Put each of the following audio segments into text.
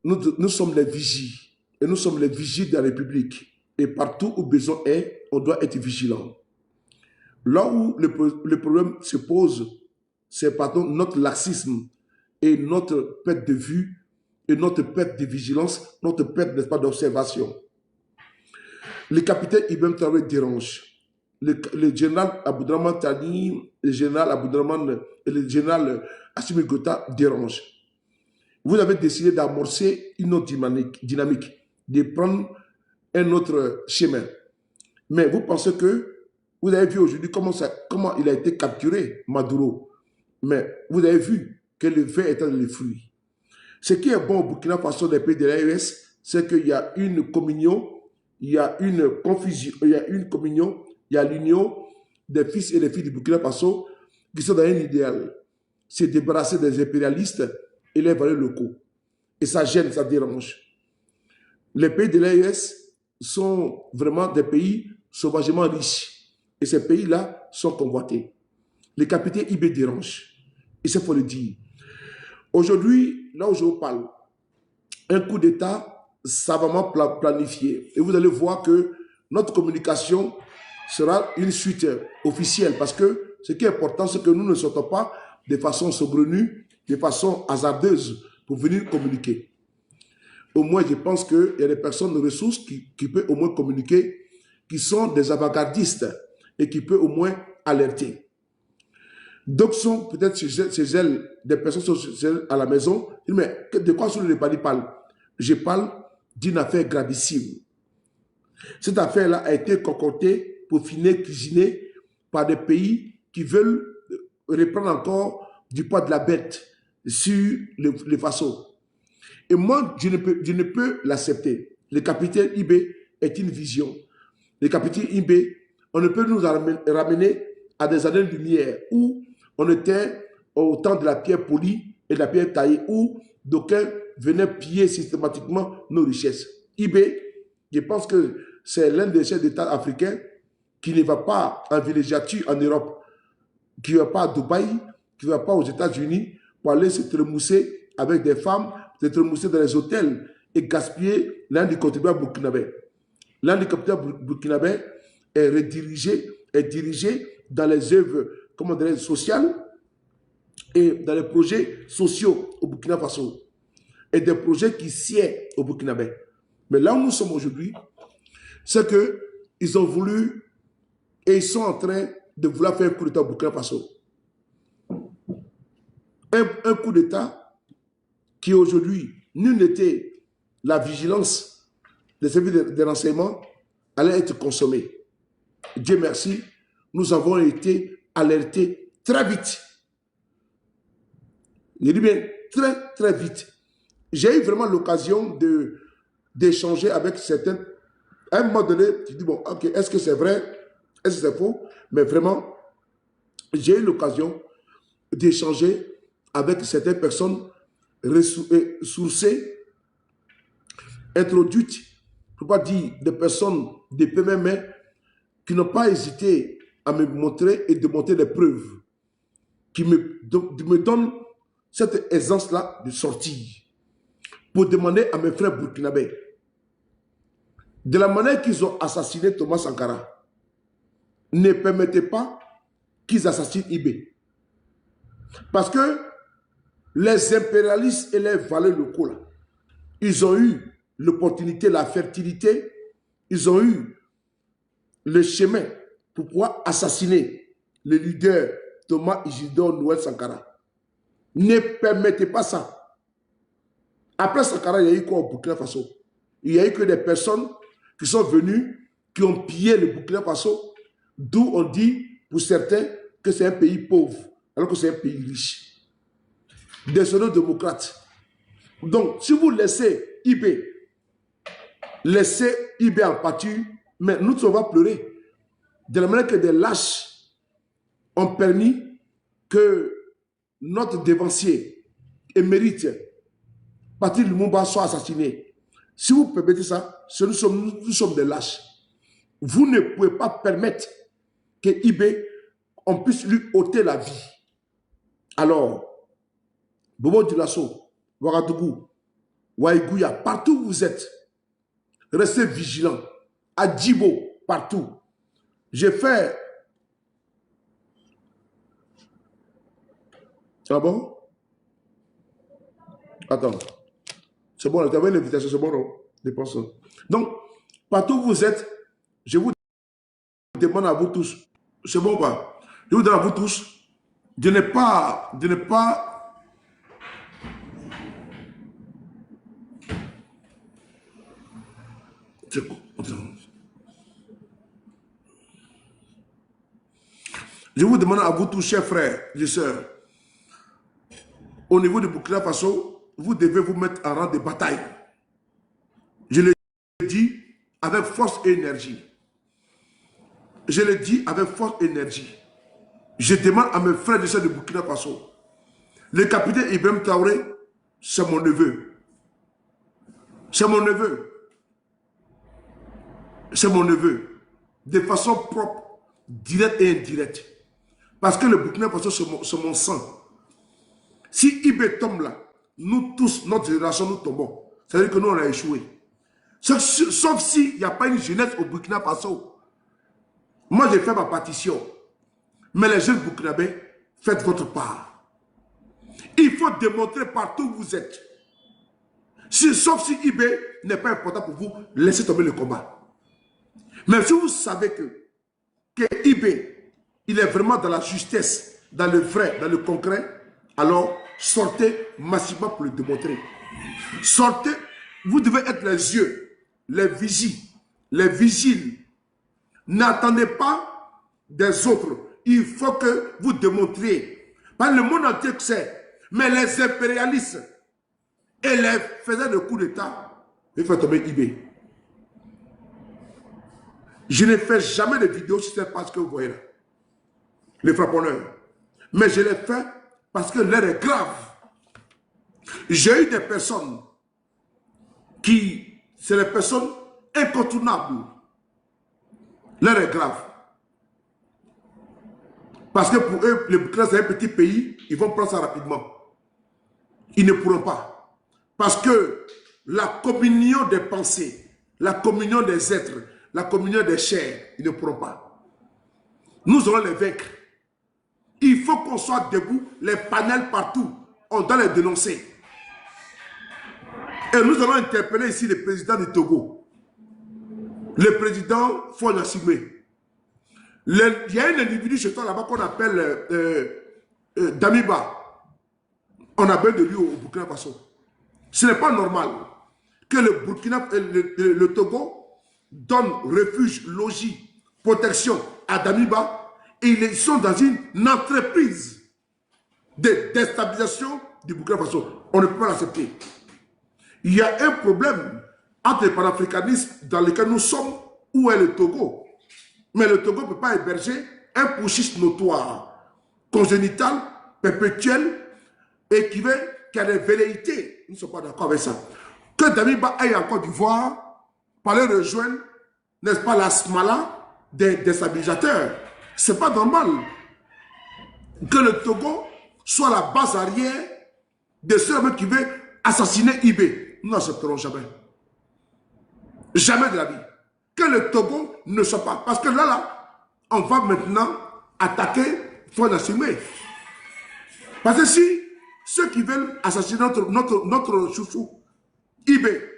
nous sommes les vigies. Et nous sommes les vigies de la République. Et partout où besoin est, on doit être vigilant. Là où le problème se pose, c'est pardon, notre laxisme et notre perte de vue et notre perte de vigilance, notre perte, n'est-ce pas, d'observation. Le capitaine Ibn Traoré dérange. Le général Aboudraman Tani, le général Aboudraman et le général Assimi Gota dérangent. Vous avez décidé d'amorcer une autre dynamique, de prendre un autre chemin. Mais vous pensez que, vous avez vu aujourd'hui comment il a été capturé, Maduro. Mais vous avez vu que le verre est dans les fruits. Ce qui est bon au Burkina Faso des pays de l'AES, c'est qu'il y a une communion, il y a une confusion, il y a une communion, il y a l'union des fils et des filles du Burkina Faso qui sont dans un idéal. C'est débarrasser des impérialistes et les valeurs locaux. Et ça gêne, ça dérange. Les pays de l'AES sont vraiment des pays sauvagement riches. Et ces pays-là sont convoités. Les capitaines IB dérangent. Et ça, il faut le dire. Aujourd'hui, là où je vous parle, un coup d'État savamment planifié. Et vous allez voir que notre communication sera une suite officielle. Parce que ce qui est important, c'est que nous ne sortons pas de façon saugrenue, de façon hasardeuse pour venir communiquer. Au moins, je pense qu'il y a des personnes de ressources qui peuvent au moins communiquer, qui sont des avant-gardistes et qui peuvent au moins alerter. D'autres sont peut-être chez elles, des personnes sont chez elles à la maison. Mais de quoi sur le parle? Je parle d'une affaire gravissime. Cette affaire-là a été concoctée, peaufinée, cuisinée par des pays qui veulent reprendre encore du poids de la bête sur les façons. Et moi, je ne peux l'accepter. Le capitaine IB est une vision. Le capitaine IB, on ne peut nous ramener à des années-lumière où on était au temps de la pierre polie et de la pierre taillée, où d'aucuns venaient piller systématiquement nos richesses. IB, je pense que c'est l'un des chefs d'État africains qui ne va pas en villégiature en Europe, qui ne va pas à Dubaï, qui ne va pas aux États-Unis pour aller se tremousser avec des femmes, se tremousser dans les hôtels et gaspiller l'un des contribuables burkinabés. L'un des contribuables burkinabés est dirigé dans les œuvres, comment dire, sociales et dans les projets sociaux au Burkina Faso et des projets qui sied au Burkinabé. Mais là où nous sommes aujourd'hui, c'est qu'ils ont voulu et ils sont en train de vouloir faire un coup d'État au Burkina Faso. Un coup d'État qui aujourd'hui, nul n'était la vigilance des services de renseignement allait être consommé. Dieu merci, nous avons été alertés très vite. Je dis bien très, très vite. J'ai eu vraiment l'occasion d'échanger avec certains. À un moment donné, tu dis, bon, ok, est-ce que c'est vrai? Est-ce que c'est faux? Mais vraiment, j'ai eu l'occasion d'échanger avec certaines personnes sourcées, introduites, pour ne pas dire des personnes de première main, qui n'ont pas hésité à me montrer et de montrer des preuves, qui me donnent cette aisance-là de sortir, pour demander à mes frères burkinabés, de la manière qu'ils ont assassiné Thomas Sankara, ne permettez pas qu'ils assassinent IB. Parce que les impérialistes et les valeurs locaux, là, ils ont eu l'opportunité, la fertilité, ils ont eu le chemin pour pouvoir assassiner le leader Thomas Isidore Noël Sankara. Ne permettez pas ça. Après Sankara, il y a eu quoi au Burkina Faso? Il y a eu que des personnes qui sont venues, qui ont pillé le Burkina Faso, d'où on dit pour certains que c'est un pays pauvre, alors que c'est un pays riche. Des pseudo-démocrates. Donc, si vous laissez IB en pâture, mais nous, on va pleurer. De la manière que des lâches ont permis que notre dévancier émérite, Patrice Lumumba, soit assassiné. Si vous permettez ça, nous sommes des lâches. Vous ne pouvez pas permettre que IB, on puisse lui ôter la vie. Alors, Bobo Dioulasso, Ouagadougou, Waïgouya, partout où vous êtes, restez vigilants. À Djibo, partout. J'ai fait... Ah bon? Attends. C'est bon, tu avais une invitation, c'est bon, non? Je pense. Donc, partout où vous êtes, je vous demande à vous tous, c'est bon pas? Je vous demande à vous tous de ne pas, je vous demande à vous tous, chers frères et sœurs, au niveau de Burkina Faso, vous devez vous mettre en rang de bataille. Je le dis avec force et énergie. Je le dis avec force et énergie. Je demande à mes frères et sœurs de Burkina Faso. Le capitaine Ibrahim Traoré, c'est mon neveu. C'est mon neveu. C'est mon neveu. De façon propre, directe et indirecte. Parce que le Burkina Faso, c'est mon sang. Si Ibé tombe là, nous tous, notre génération, nous tombons. C'est-à-dire que nous, on a échoué. Sauf s'il n'y a pas une jeunesse au Burkina Faso. Moi, j'ai fait ma partition. Mais les jeunes burkinabés, faites votre part. Il faut démontrer partout où vous êtes. Sauf si Ibé n'est pas important pour vous, laissez tomber le combat. Mais si vous savez que Ibé, il est vraiment dans la justesse, dans le vrai, dans le concret, alors sortez massivement pour le démontrer. Sortez, vous devez être les yeux, les vigiles. N'attendez pas des autres. Il faut que vous démontriez. Pas le monde entier que c'est, mais les impérialistes et les faiseurs de coups d'État, ils font tomber Ibé. Je ne fais jamais de vidéos sur cette page que vous voyez là. Les frapponneurs. Mais je l'ai fait parce que l'heure est grave. J'ai eu des personnes qui, c'est des personnes incontournables. L'heure est grave. Parce que pour eux, le Burkina, c'est un petit pays, ils vont prendre ça rapidement. Ils ne pourront pas. Parce que la communion des pensées, la communion des êtres, la communion des chairs, ils ne pourront pas. Nous allons les vaincre. Il faut qu'on soit debout, les panels partout. On doit les dénoncer. Et nous allons interpeller ici le président du Togo. Le président Faure Gnassingbé. Il y a un individu chez toi là-bas qu'on appelle Damiba. On a besoin de lui au Burkina Faso. Ce n'est pas normal que le Togo donne refuge, logis, protection à Damiba et ils sont dans une entreprise de déstabilisation du Burkina Faso. On ne peut pas l'accepter. Il y a un problème entre le panafricanisme dans lequel nous sommes, où est le Togo. Mais le Togo ne peut pas héberger un putschiste notoire, congénital, perpétuel, et qui a des velléités. Nous ne sommes pas d'accord avec ça. Que Damiba aille en Côte d'Ivoire, pour aller rejoindre, n'est-ce pas, la Smala des déstabilisateurs. Ce n'est pas normal que le Togo soit la base arrière de ceux qui veulent assassiner Ibé. Nous n'accepterons jamais. Jamais de la vie. Que le Togo ne soit pas. Parce que là, on va maintenant attaquer Faure Gnassingbé. Parce que si ceux qui veulent assassiner notre chouchou, Ibé,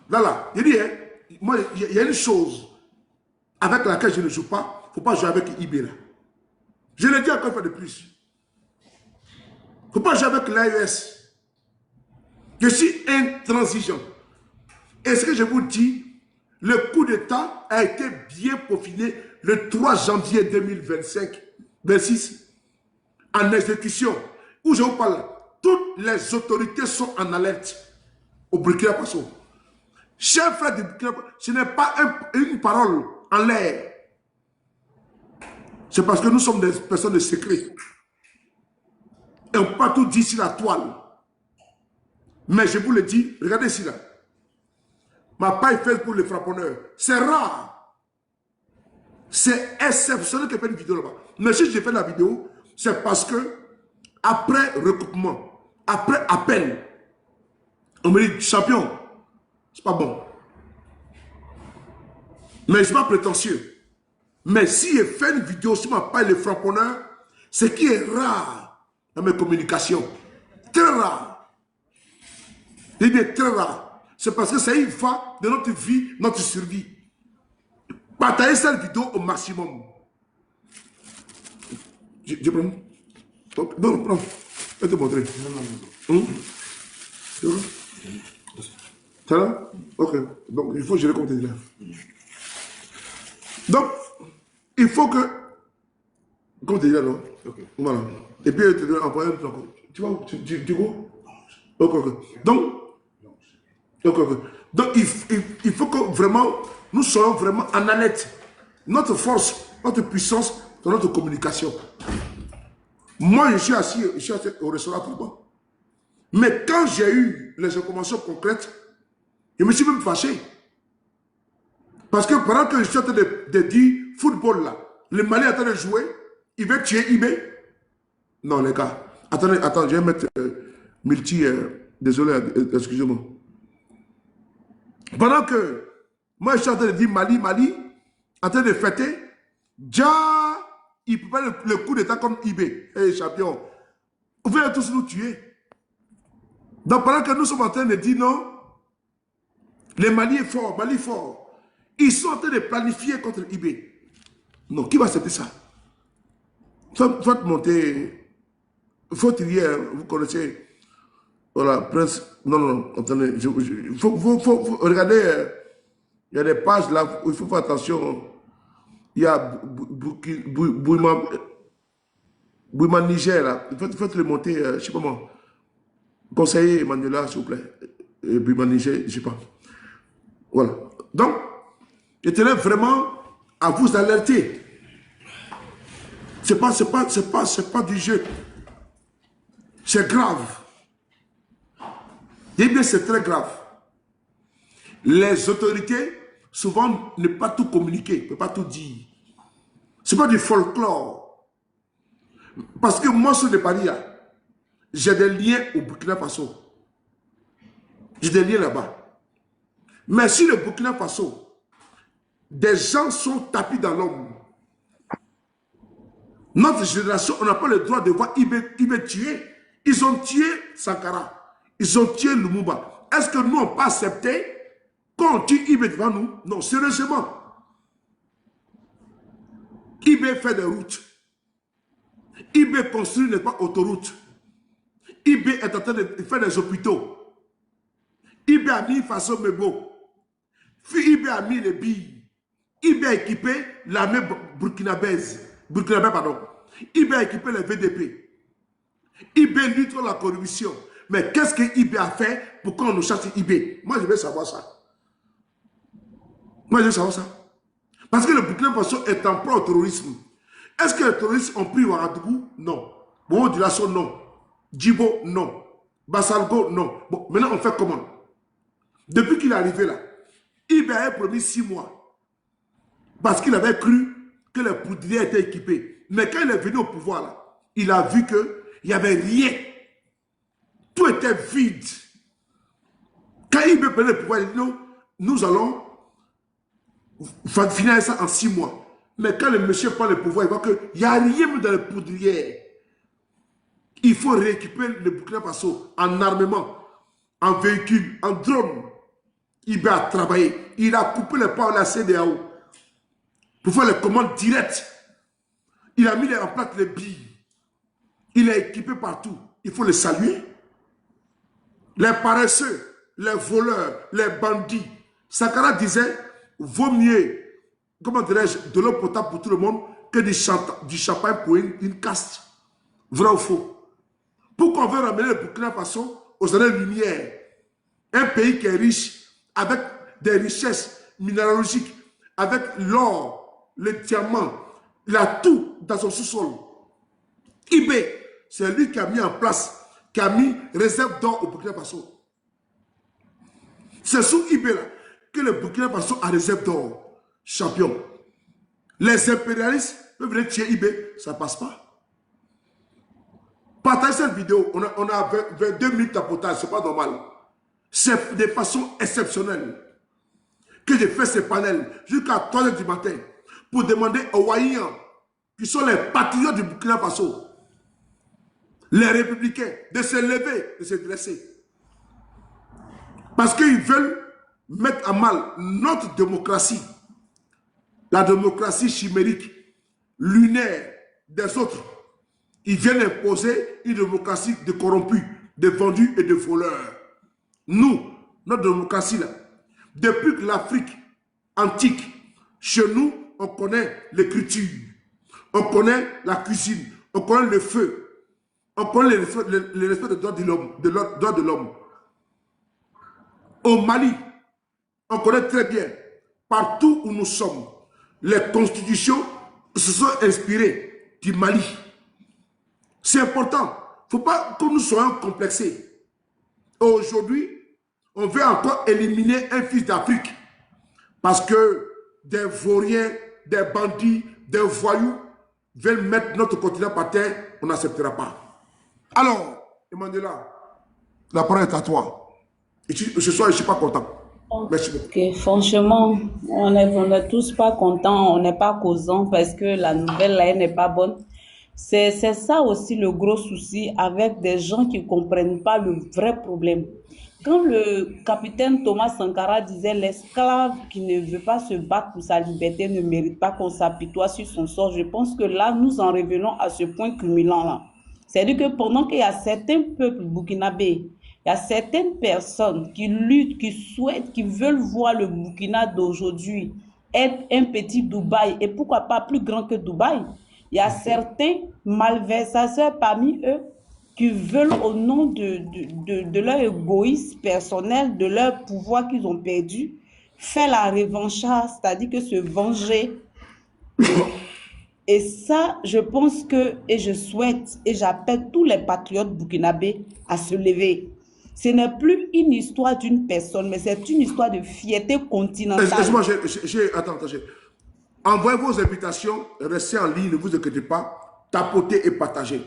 là, il dit, hein, moi, il y a une chose avec laquelle je ne joue pas, il ne faut pas jouer avec Ibé là. Je le dis encore une fois de plus. Il ne faut pas jouer avec l'AES. Je suis intransigeant. Et ce que je vous dis, le coup d'État a été bien peaufiné le 3 janvier 2025-26 en exécution. Où je vous parle, toutes les autorités sont en alerte au Burkina Faso. Chers frères du Burkina Faso, ce n'est pas une parole en l'air. C'est parce que nous sommes des personnes de secret. Et on ne peut pas tout dire sur la toile. Mais je vous le dis, regardez ici là. Ma paille faite pour les frapponneurs. C'est rare. C'est exceptionnel que je fasse une vidéo là-bas. Mais si j'ai fait la vidéo, c'est parce que, après recoupement, après appel, On me dit, champion, c'est pas bon. Mais je ne suis pas prétentieux. Mais si je fais une vidéo sur ma paille, le frapponneur, ce qui est rare dans mes communications, très rare. Il est très rare. C'est parce que c'est une fois de notre vie, notre survie. Partagez cette vidéo au maximum. Je prends. Non, prends. Je vais te montrer. Non. Ça va? Ok. Donc, il faut gérer comme tu dis là. Donc, il faut que... Comme tu dis là, non? Ok. Voilà. Et puis, tu dois envoyer un truc. Tu vois, tu go? Ok. Donc, donc il faut que vraiment, nous soyons vraiment en alerte. Notre force, notre puissance dans notre communication. Moi, je suis assis au restaurant tout le temps. Mais quand j'ai eu les informations concrètes, je me suis même fâché. Parce que pendant que je suis en train de dire football là, le Mali est en train de jouer, il veut tuer eBay. Non, les gars. Attendez, je vais mettre multi. Désolé, excusez-moi. Pendant que moi je suis en train de dire Mali, en train de fêter, déjà, il peut pas le coup d'état comme eBay. Hey, champion, vous voulez tous nous tuer. Donc pendant que nous sommes en train de dire non, le Mali est fort, Mali est fort. Ils sont en train de planifier contre eBay. Non, qui va accepter ça? Faut monter. Faut trier, vous connaissez. Voilà, Prince. Non, attendez. Il faut regarder. Il y a des pages là où il faut faire attention. Il y a Bouiman Niger là. Il faut le monter, je ne sais pas moi. Conseiller Emmanuela, s'il vous plaît. Bouiman Niger, je ne sais pas. Voilà. Donc, je tenais vraiment à vous alerter. C'est pas du jeu. C'est grave. Eh bien, c'est très grave. Les autorités, souvent, ne peuvent pas tout communiquer, ne peuvent pas tout dire. Ce n'est pas du folklore. Parce que moi, sur le Paris, j'ai des liens au Burkina Faso. J'ai des liens là-bas. Mais si le Burkina Faso, des gens sont tapis dans l'ombre, notre génération, on n'a pas le droit de voir Ibé tuer. Ils ont tué Sankara. Ils ont tué Lumumba. Est-ce que nous, on peut accepter qu'on tue Ibé devant nous? Non, sérieusement. Ibé fait des routes. Ibé construit n'est pas autoroute. Ibé est en train de faire des hôpitaux. Ibé a mis façon Mebo. Ibé a mis les billes. Ibé a équipé l'armée burkinabé, pardon. Ibé a équipé les VDP. Ibé lutte contre la corruption. Mais qu'est-ce que Ibé a fait pour qu'on nous chasse Ibé? Moi, je veux savoir ça. Moi, je veux savoir ça. Parce que le Burkina Faso est en pro au terrorisme. Est-ce que les terroristes ont pris Ouagadougou? Non. Bobo Dioulasso, non. Djibo, non. Bassalgo, non. Bon, maintenant, on fait comment? Depuis qu'il est arrivé là, Ibé a promis 6 mois. Parce qu'il avait cru que les poudriers étaient équipés. Mais quand il est venu au pouvoir là, il a vu qu'il n'y avait rien. Tout était vide. Quand Ibé prenait le pouvoir, il dit non, nous allons finir ça en 6 mois. Mais quand le monsieur prend le pouvoir, il voit qu'il n'y a rien dans les poudrières. Il faut rééquiper le Burkina Faso en armement, en véhicule, en drone. Ibé a travaillé. Il a coupé les pas à la CEDEAO pour faire les commandes directes. Il a mis en place les billes. Il est équipé partout. Il faut le saluer. Les paresseux, les voleurs, les bandits. Sankara disait, vaut mieux, comment dirais-je, de l'eau potable pour tout le monde que du champagne pour une caste. Vrai ou faux? Pourquoi on veut ramener le Burkina Faso aux années-lumière? Un pays qui est riche, avec des richesses minéralogiques, avec l'or, le diamant, il a tout dans son sous-sol. Ibé, c'est lui qui a mis en place, qui a mis réserve d'or au Burkina Faso. C'est sous Ibé là que le Burkina Faso a réserve d'or. Champion. Les impérialistes peuvent venir tuer Ibé, ça ne passe pas. Partagez cette vidéo, on a 22 000 tapotages, ce n'est pas normal. C'est de façon exceptionnelle que j'ai fait ces panels jusqu'à 3 h du matin pour demander aux Waïens, qui sont les patriotes du Burkina Faso, les républicains, de se lever, de se dresser. Parce qu'ils veulent mettre à mal notre démocratie, la démocratie chimérique, lunaire des autres. Ils viennent imposer une démocratie de corrompus, de vendus et de voleurs. Nous, notre démocratie là, depuis que l'Afrique antique, chez nous, on connaît l'écriture, on connaît la cuisine, on connaît le feu, on connaît le respect des droits de l'homme. Au Mali, on connaît très bien, partout où nous sommes, les constitutions se sont inspirées du Mali. C'est important. Il ne faut pas que nous soyons complexés. Aujourd'hui, on veut encore éliminer un fils d'Afrique parce que des vauriens, des bandits, des voyous veulent mettre notre continent par terre. On n'acceptera pas. Alors, Emmanuela, la parole est à toi. Et ce soir, je ne suis pas content. Merci beaucoup. Ok, franchement, on est tous pas contents, on n'est pas causants parce que la nouvelle là, elle n'est pas bonne. C'est ça aussi le gros souci avec des gens qui ne comprennent pas le vrai problème. Quand le capitaine Thomas Sankara disait l'esclave qui ne veut pas se battre pour sa liberté ne mérite pas qu'on s'apitoie sur son sort, je pense que là, nous en revenons à ce point culminant là. C'est-à-dire que pendant qu'il y a certains peuples burkinabés, il y a certaines personnes qui luttent, qui souhaitent, qui veulent voir le Burkina d'aujourd'hui être un petit Dubaï et pourquoi pas plus grand que Dubaï. Il y a certains malversateurs parmi eux qui veulent au nom de leur égoïsme personnel, de leur pouvoir qu'ils ont perdu, faire la revanchard, c'est-à-dire que se venger. Et ça, je pense que, et je souhaite, et j'appelle tous les patriotes burkinabés à se lever. Ce n'est plus une histoire d'une personne, mais c'est une histoire de fierté continentale. Excusez-moi, attends. Envoyez vos invitations, restez en ligne, ne vous inquiétez pas, tapotez et partagez.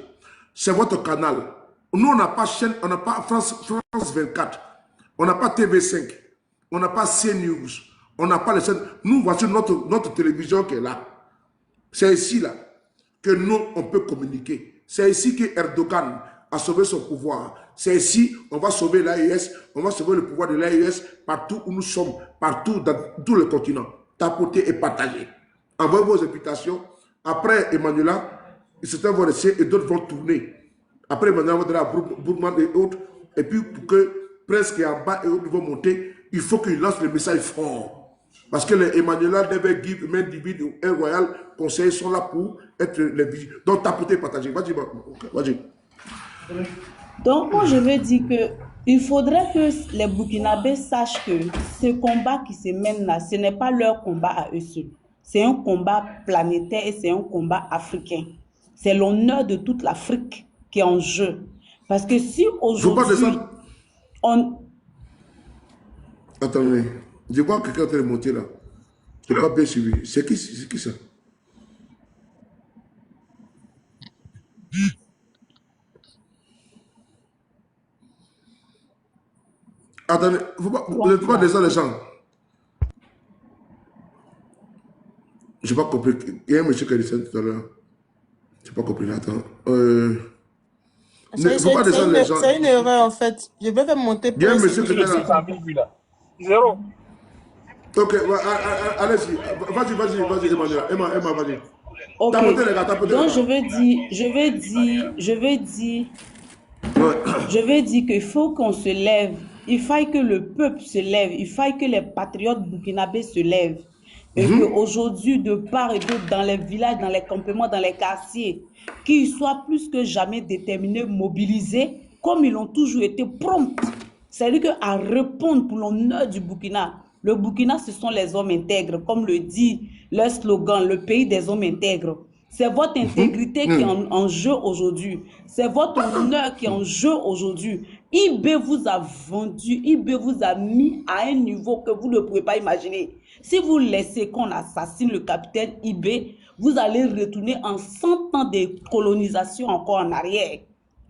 C'est votre canal. Nous, on n'a pas chaîne, on n'a pas France 24, on n'a pas TV5, on n'a pas CNews, on n'a pas les chaînes. Nous, voici notre télévision qui est là. C'est ici là que nous, on peut communiquer. C'est ici que Erdogan a sauvé son pouvoir. C'est ici, on va sauver l'AES, on va sauver le pouvoir de l'AES partout où nous sommes, partout dans tout le continent. Tapotez et partagez. Envoyez vos invitations. Après Emmanuela, certains vont rester et d'autres vont tourner. Après Emmanuela, on va donner à Bourgman et autres. Et puis pour que presque en bas et autres vont monter, il faut qu'ils lancent le message fort. Parce que les Emmanuela devait give même divine un royal conseil sont là pour être les vigilants. Donc tapotez et partagez. Vas-y. Donc, moi, je veux dire que il faudrait que les Burkinabés sachent que ce combat qui se mène là, ce n'est pas leur combat à eux seuls. C'est un combat planétaire et c'est un combat africain. C'est l'honneur de toute l'Afrique qui est en jeu. Parce que si aujourd'hui, on... Attendez, je vois que quelqu'un est monté là. Je n'ai pas bien suivi. C'est qui ça? Attendez, vous n'êtes pas déjà les gens. Je n'ai pas compris. Il y a un monsieur qui a dit ça tout à l'heure. Je n'ai pas compris. Attends. C'est une erreur en fait. Je vais faire monter. Il y a un monsieur qui est là. Zéro. Ok, allez-y. Vas-y, Emmanuel. Emma, vas-y. Ok. Donc, je veux dire qu'il faut qu'on se lève. Il faille que le peuple se lève. Il faille que les patriotes burkinabés se lèvent. Et qu'aujourd'hui, de part et d'autre, dans les villages, dans les campements, dans les quartiers, qu'ils soient plus que jamais déterminés, mobilisés, comme ils ont toujours été prompts. C'est-à-dire qu'à répondre pour l'honneur du Burkina. Le Burkina, ce sont les hommes intègres, comme le dit leur slogan, le pays des hommes intègres. C'est votre intégrité qui est en jeu aujourd'hui. C'est votre honneur qui est en jeu aujourd'hui. IB vous a vendu, IB vous a mis à un niveau que vous ne pouvez pas imaginer. Si vous laissez qu'on assassine le capitaine IB, vous allez retourner en 100 ans de colonisation encore en arrière.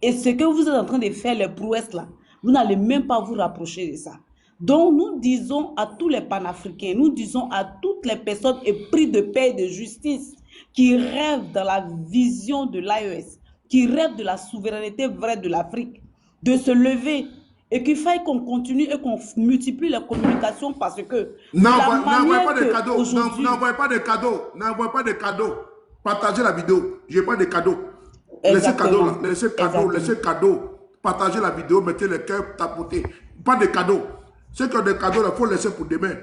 Et ce que vous êtes en train de faire, les prouesses là, Vous n'allez même pas vous rapprocher de ça. Donc, nous disons à tous les panafricains, nous disons à toutes les personnes épris de paix et de justice qui rêvent dans la vision de l'AES, qui rêvent de la souveraineté vraie de l'Afrique, de se lever et qu'il faille qu'on continue et qu'on multiplie les communications parce que n'envoyez pas de cadeaux, n'envoyez pas de cadeaux, n'envoyez pas de cadeaux. Partagez la vidéo, je n'ai pas de cadeaux. Laissez cadeaux, partagez la vidéo, mettez les cœurs, tapotez. Pas de cadeaux. Ceux qui ont des cadeaux, il faut laisser pour demain.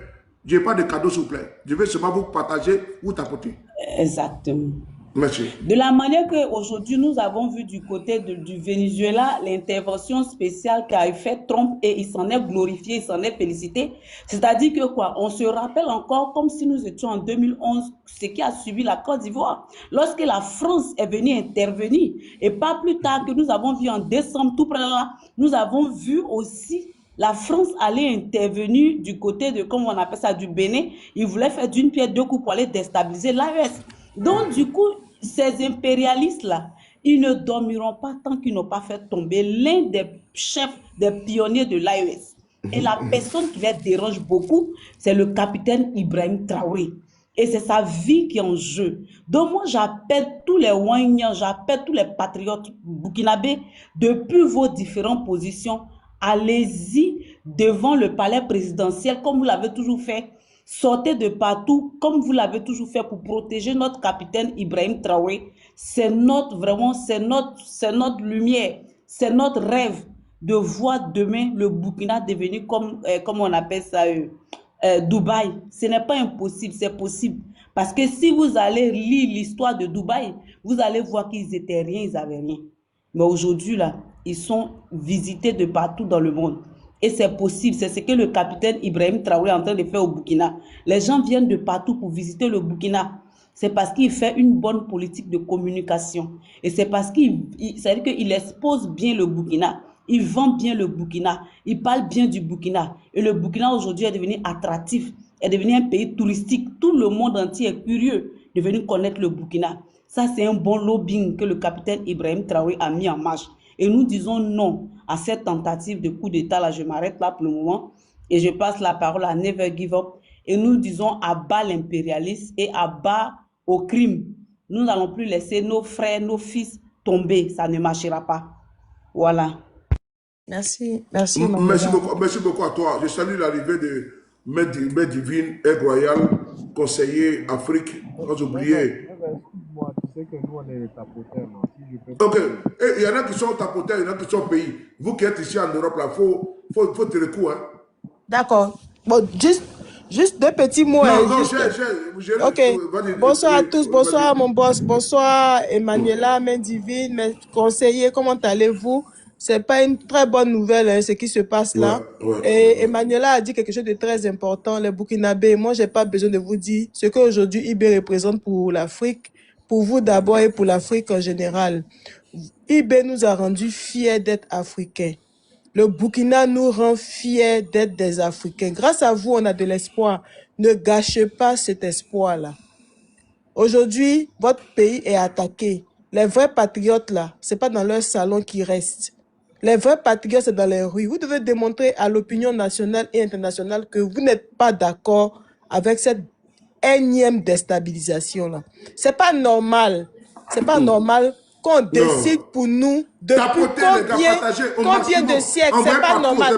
Je n'ai pas de cadeaux, s'il vous plaît. Je vais seulement vous partager ou tapoter. Exactement. Merci. De la manière qu'aujourd'hui, nous avons vu du côté du Venezuela l'intervention spéciale qu'a fait Trump et il s'en est glorifié, il s'en est félicité. C'est-à-dire que quoi, on se rappelle encore comme si nous étions en 2011, ce qui a suivi la Côte d'Ivoire. Lorsque la France est venue intervenir et pas plus tard que nous avons vu en décembre, tout près là, nous avons vu aussi la France allait intervenir du côté de, comme on appelle ça, du Bénin. Ils voulaient faire d'une pierre deux coups pour aller déstabiliser l'AES. Donc, du coup, ces impérialistes-là, ils ne dormiront pas tant qu'ils n'ont pas fait tomber l'un des chefs, des pionniers de l'AES. Et la personne qui les dérange beaucoup, c'est le capitaine Ibrahim Traoré. Et c'est sa vie qui est en jeu. Donc moi, j'appelle tous les Ouagnans, j'appelle tous les patriotes burkinabés, depuis vos différentes positions, allez-y devant le palais présidentiel comme vous l'avez toujours fait. Sortez de partout comme vous l'avez toujours fait pour protéger notre capitaine Ibrahim Traoré. C'est notre, vraiment, c'est notre lumière, c'est notre rêve de voir demain le Burkina devenir comme on appelle ça, Dubaï. Ce n'est pas impossible, c'est possible. Parce que si vous allez lire l'histoire de Dubaï, vous allez voir qu'ils étaient rien, ils n'avaient rien. Mais aujourd'hui, là, ils sont visités de partout dans le monde. Et c'est possible, c'est ce que le capitaine Ibrahim Traoré est en train de faire au Burkina. Les gens viennent de partout pour visiter le Burkina. C'est parce qu'il fait une bonne politique de communication. Et c'est parce c'est-à-dire qu'il expose bien le Burkina. Il vend bien le Burkina. Il parle bien du Burkina. Et le Burkina aujourd'hui est devenu attractif, est devenu un pays touristique. Tout le monde entier est curieux de venir connaître le Burkina. Ça, c'est un bon lobbying que le capitaine Ibrahim Traoré a mis en marche. Et nous disons non à cette tentative de coup d'État. Là, je m'arrête là pour le moment. Et je passe la parole à Never Give Up. Et nous disons à bas l'impérialisme et à bas au crime. Nous n'allons plus laisser nos frères, nos fils tomber. Ça ne marchera pas. Voilà. Merci. Merci beaucoup à toi. Je salue l'arrivée de Mère Divine, Air Royal, conseiller Afrique, sans oublier. Excuse-moi, tu sais que nous, on est les tapoteurs. Ok, il y en a qui sont tapoteurs, il y en a qui sont au pays. Vous qui êtes ici en Europe, là, faut tirer le coup. Hein. D'accord. Bon, juste deux petits mots. Non, ok. Bonsoir à tous, bonsoir mon boss, bonsoir Emmanuela, Main Divine, mes conseillers, comment allez-vous? C'est pas une très bonne nouvelle hein, ce qui se passe là. Et Emmanuela a dit quelque chose de très important, les Burkinabés. Moi, j'ai pas besoin de vous dire ce qu'aujourd'hui IB représente pour l'Afrique, pour vous d'abord et pour l'Afrique en général. IB nous a rendus fiers d'être africains. Le Burkina nous rend fiers d'être des Africains. Grâce à vous, on a de l'espoir. Ne gâchez pas cet espoir-là. Aujourd'hui, votre pays est attaqué. Les vrais patriotes, là, ce n'est pas dans leur salon qu'ils restent. Les vrais patriotes, c'est dans les rues. Vous devez démontrer à l'opinion nationale et internationale que vous n'êtes pas d'accord avec cette énième déstabilisation-là. C'est pas normal. C'est pas normal qu'on décide pour nous depuis combien de siècles. C'est pas normal.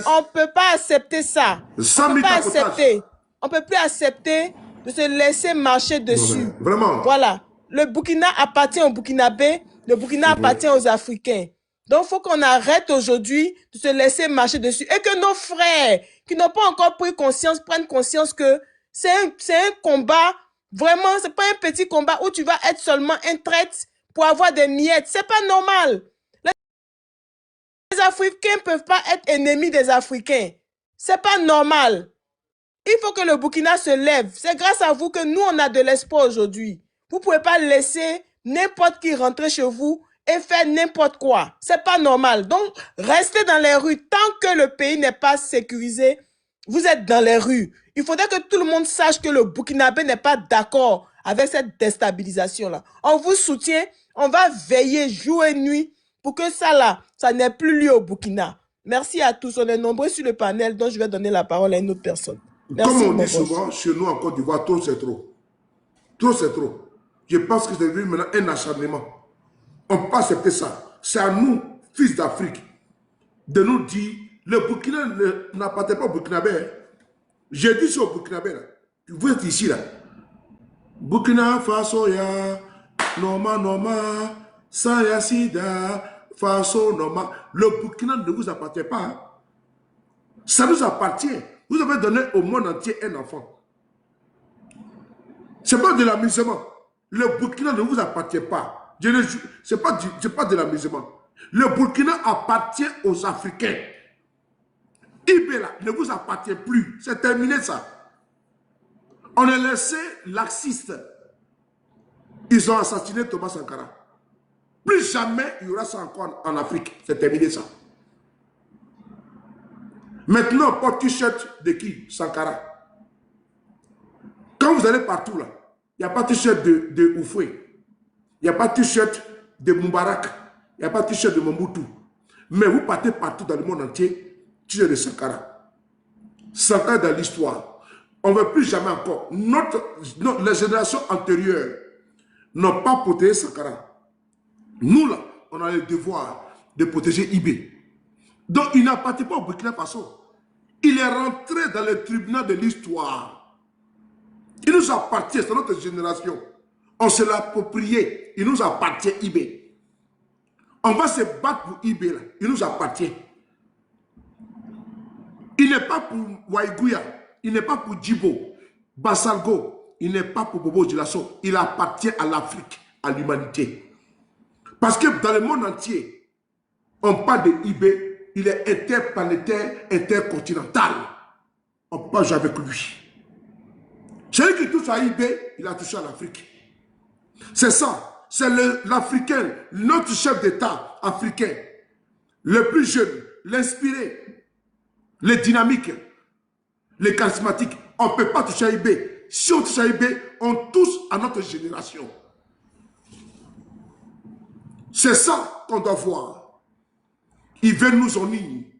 On ne peut pas accepter ça. On peut pas accepter. On ne peut plus accepter de se laisser marcher dessus. Non, vraiment. Voilà. Le Burkina appartient aux Burkinabés. Le Burkina appartient aux Africains. Donc, il faut qu'on arrête aujourd'hui de se laisser marcher dessus. Et que nos frères qui n'ont pas encore pris conscience prennent conscience que c'est un combat. Vraiment, c'est pas un petit combat où tu vas être seulement un traître pour avoir des miettes. C'est pas normal. Les Africains ne peuvent pas être ennemis des Africains. C'est pas normal. Il faut que le Burkina se lève. C'est grâce à vous que nous, on a de l'espoir aujourd'hui. Vous ne pouvez pas laisser n'importe qui rentrer chez vous et faire n'importe quoi. C'est pas normal. Donc, restez dans les rues. Tant que le pays n'est pas sécurisé, vous êtes dans les rues. Il faudrait que tout le monde sache que le Burkinabé n'est pas d'accord avec cette déstabilisation-là. On vous soutient. On va veiller jour et nuit pour que ça là, ça n'ait plus lieu au Burkina. Merci à tous. On est nombreux sur le panel, donc je vais donner la parole à une autre personne. Merci, comme on dit souvent, chez nous en Côte d'Ivoire, trop c'est trop. Trop c'est trop. Je pense que c'est devenu maintenant un acharnement. On ne peut pas accepter ça. C'est à nous, fils d'Afrique, de nous dire, le Burkina n'appartient pas au Burkinabé. J'ai dit ça au Burkinabé. Là. Vous êtes ici là. Burkina Faso ya, Noma, Saya Sida, Faso Noma. Le Burkina ne vous appartient pas. Hein. Ça nous appartient. Vous avez donné au monde entier un enfant. Ce n'est pas de l'amusement. Le Burkina ne vous appartient pas. Ce n'est pas de l'amusement. Le Burkina appartient aux Africains. Ibela ne vous appartient plus. C'est terminé ça. On a laissé laxiste. Ils ont assassiné Thomas Sankara. Plus jamais il y aura ça encore en Afrique. C'est terminé ça. Maintenant, porte t-shirt de qui? Sankara. Quand vous allez partout là, il n'y a pas de t-shirt de Oufoué. Il n'y a pas de t-shirt de Moubarak. Il n'y a pas de t-shirt de Mobutu. Mais vous partez partout dans le monde entier, t-shirt de Sankara. Sankara dans l'histoire. On ne veut plus jamais encore. Les générations antérieures n'ont pas protégé Sankara. Nous là, on a le devoir de protéger Ibé. Donc il n'appartient pas au Burkina Faso. Il est rentré dans le tribunal de l'histoire. Il nous appartient, c'est notre génération. On se l'a approprié. Il nous appartient, Ibé. On va se battre pour Ibé, là. Il nous appartient. Il n'est pas pour Waïgouya. Il n'est pas pour Djibo, Bassalgo. Il n'est pas pour Bobo Djilasso. Il appartient à l'Afrique, à l'humanité. Parce que dans le monde entier, on parle de Ibé. Il est interplanétaire, intercontinental. On ne peut pas jouer avec lui. Celui qui touche à Ibé, il a touché à l'Afrique. C'est ça. C'est l'Africain, notre chef d'État africain, le plus jeune, l'inspiré, le dynamique, le charismatique. On ne peut pas toucher à Ibé. Si on touche à Ibé, on touche à notre génération. C'est ça qu'on doit voir. Ils veulent nous ennuyer.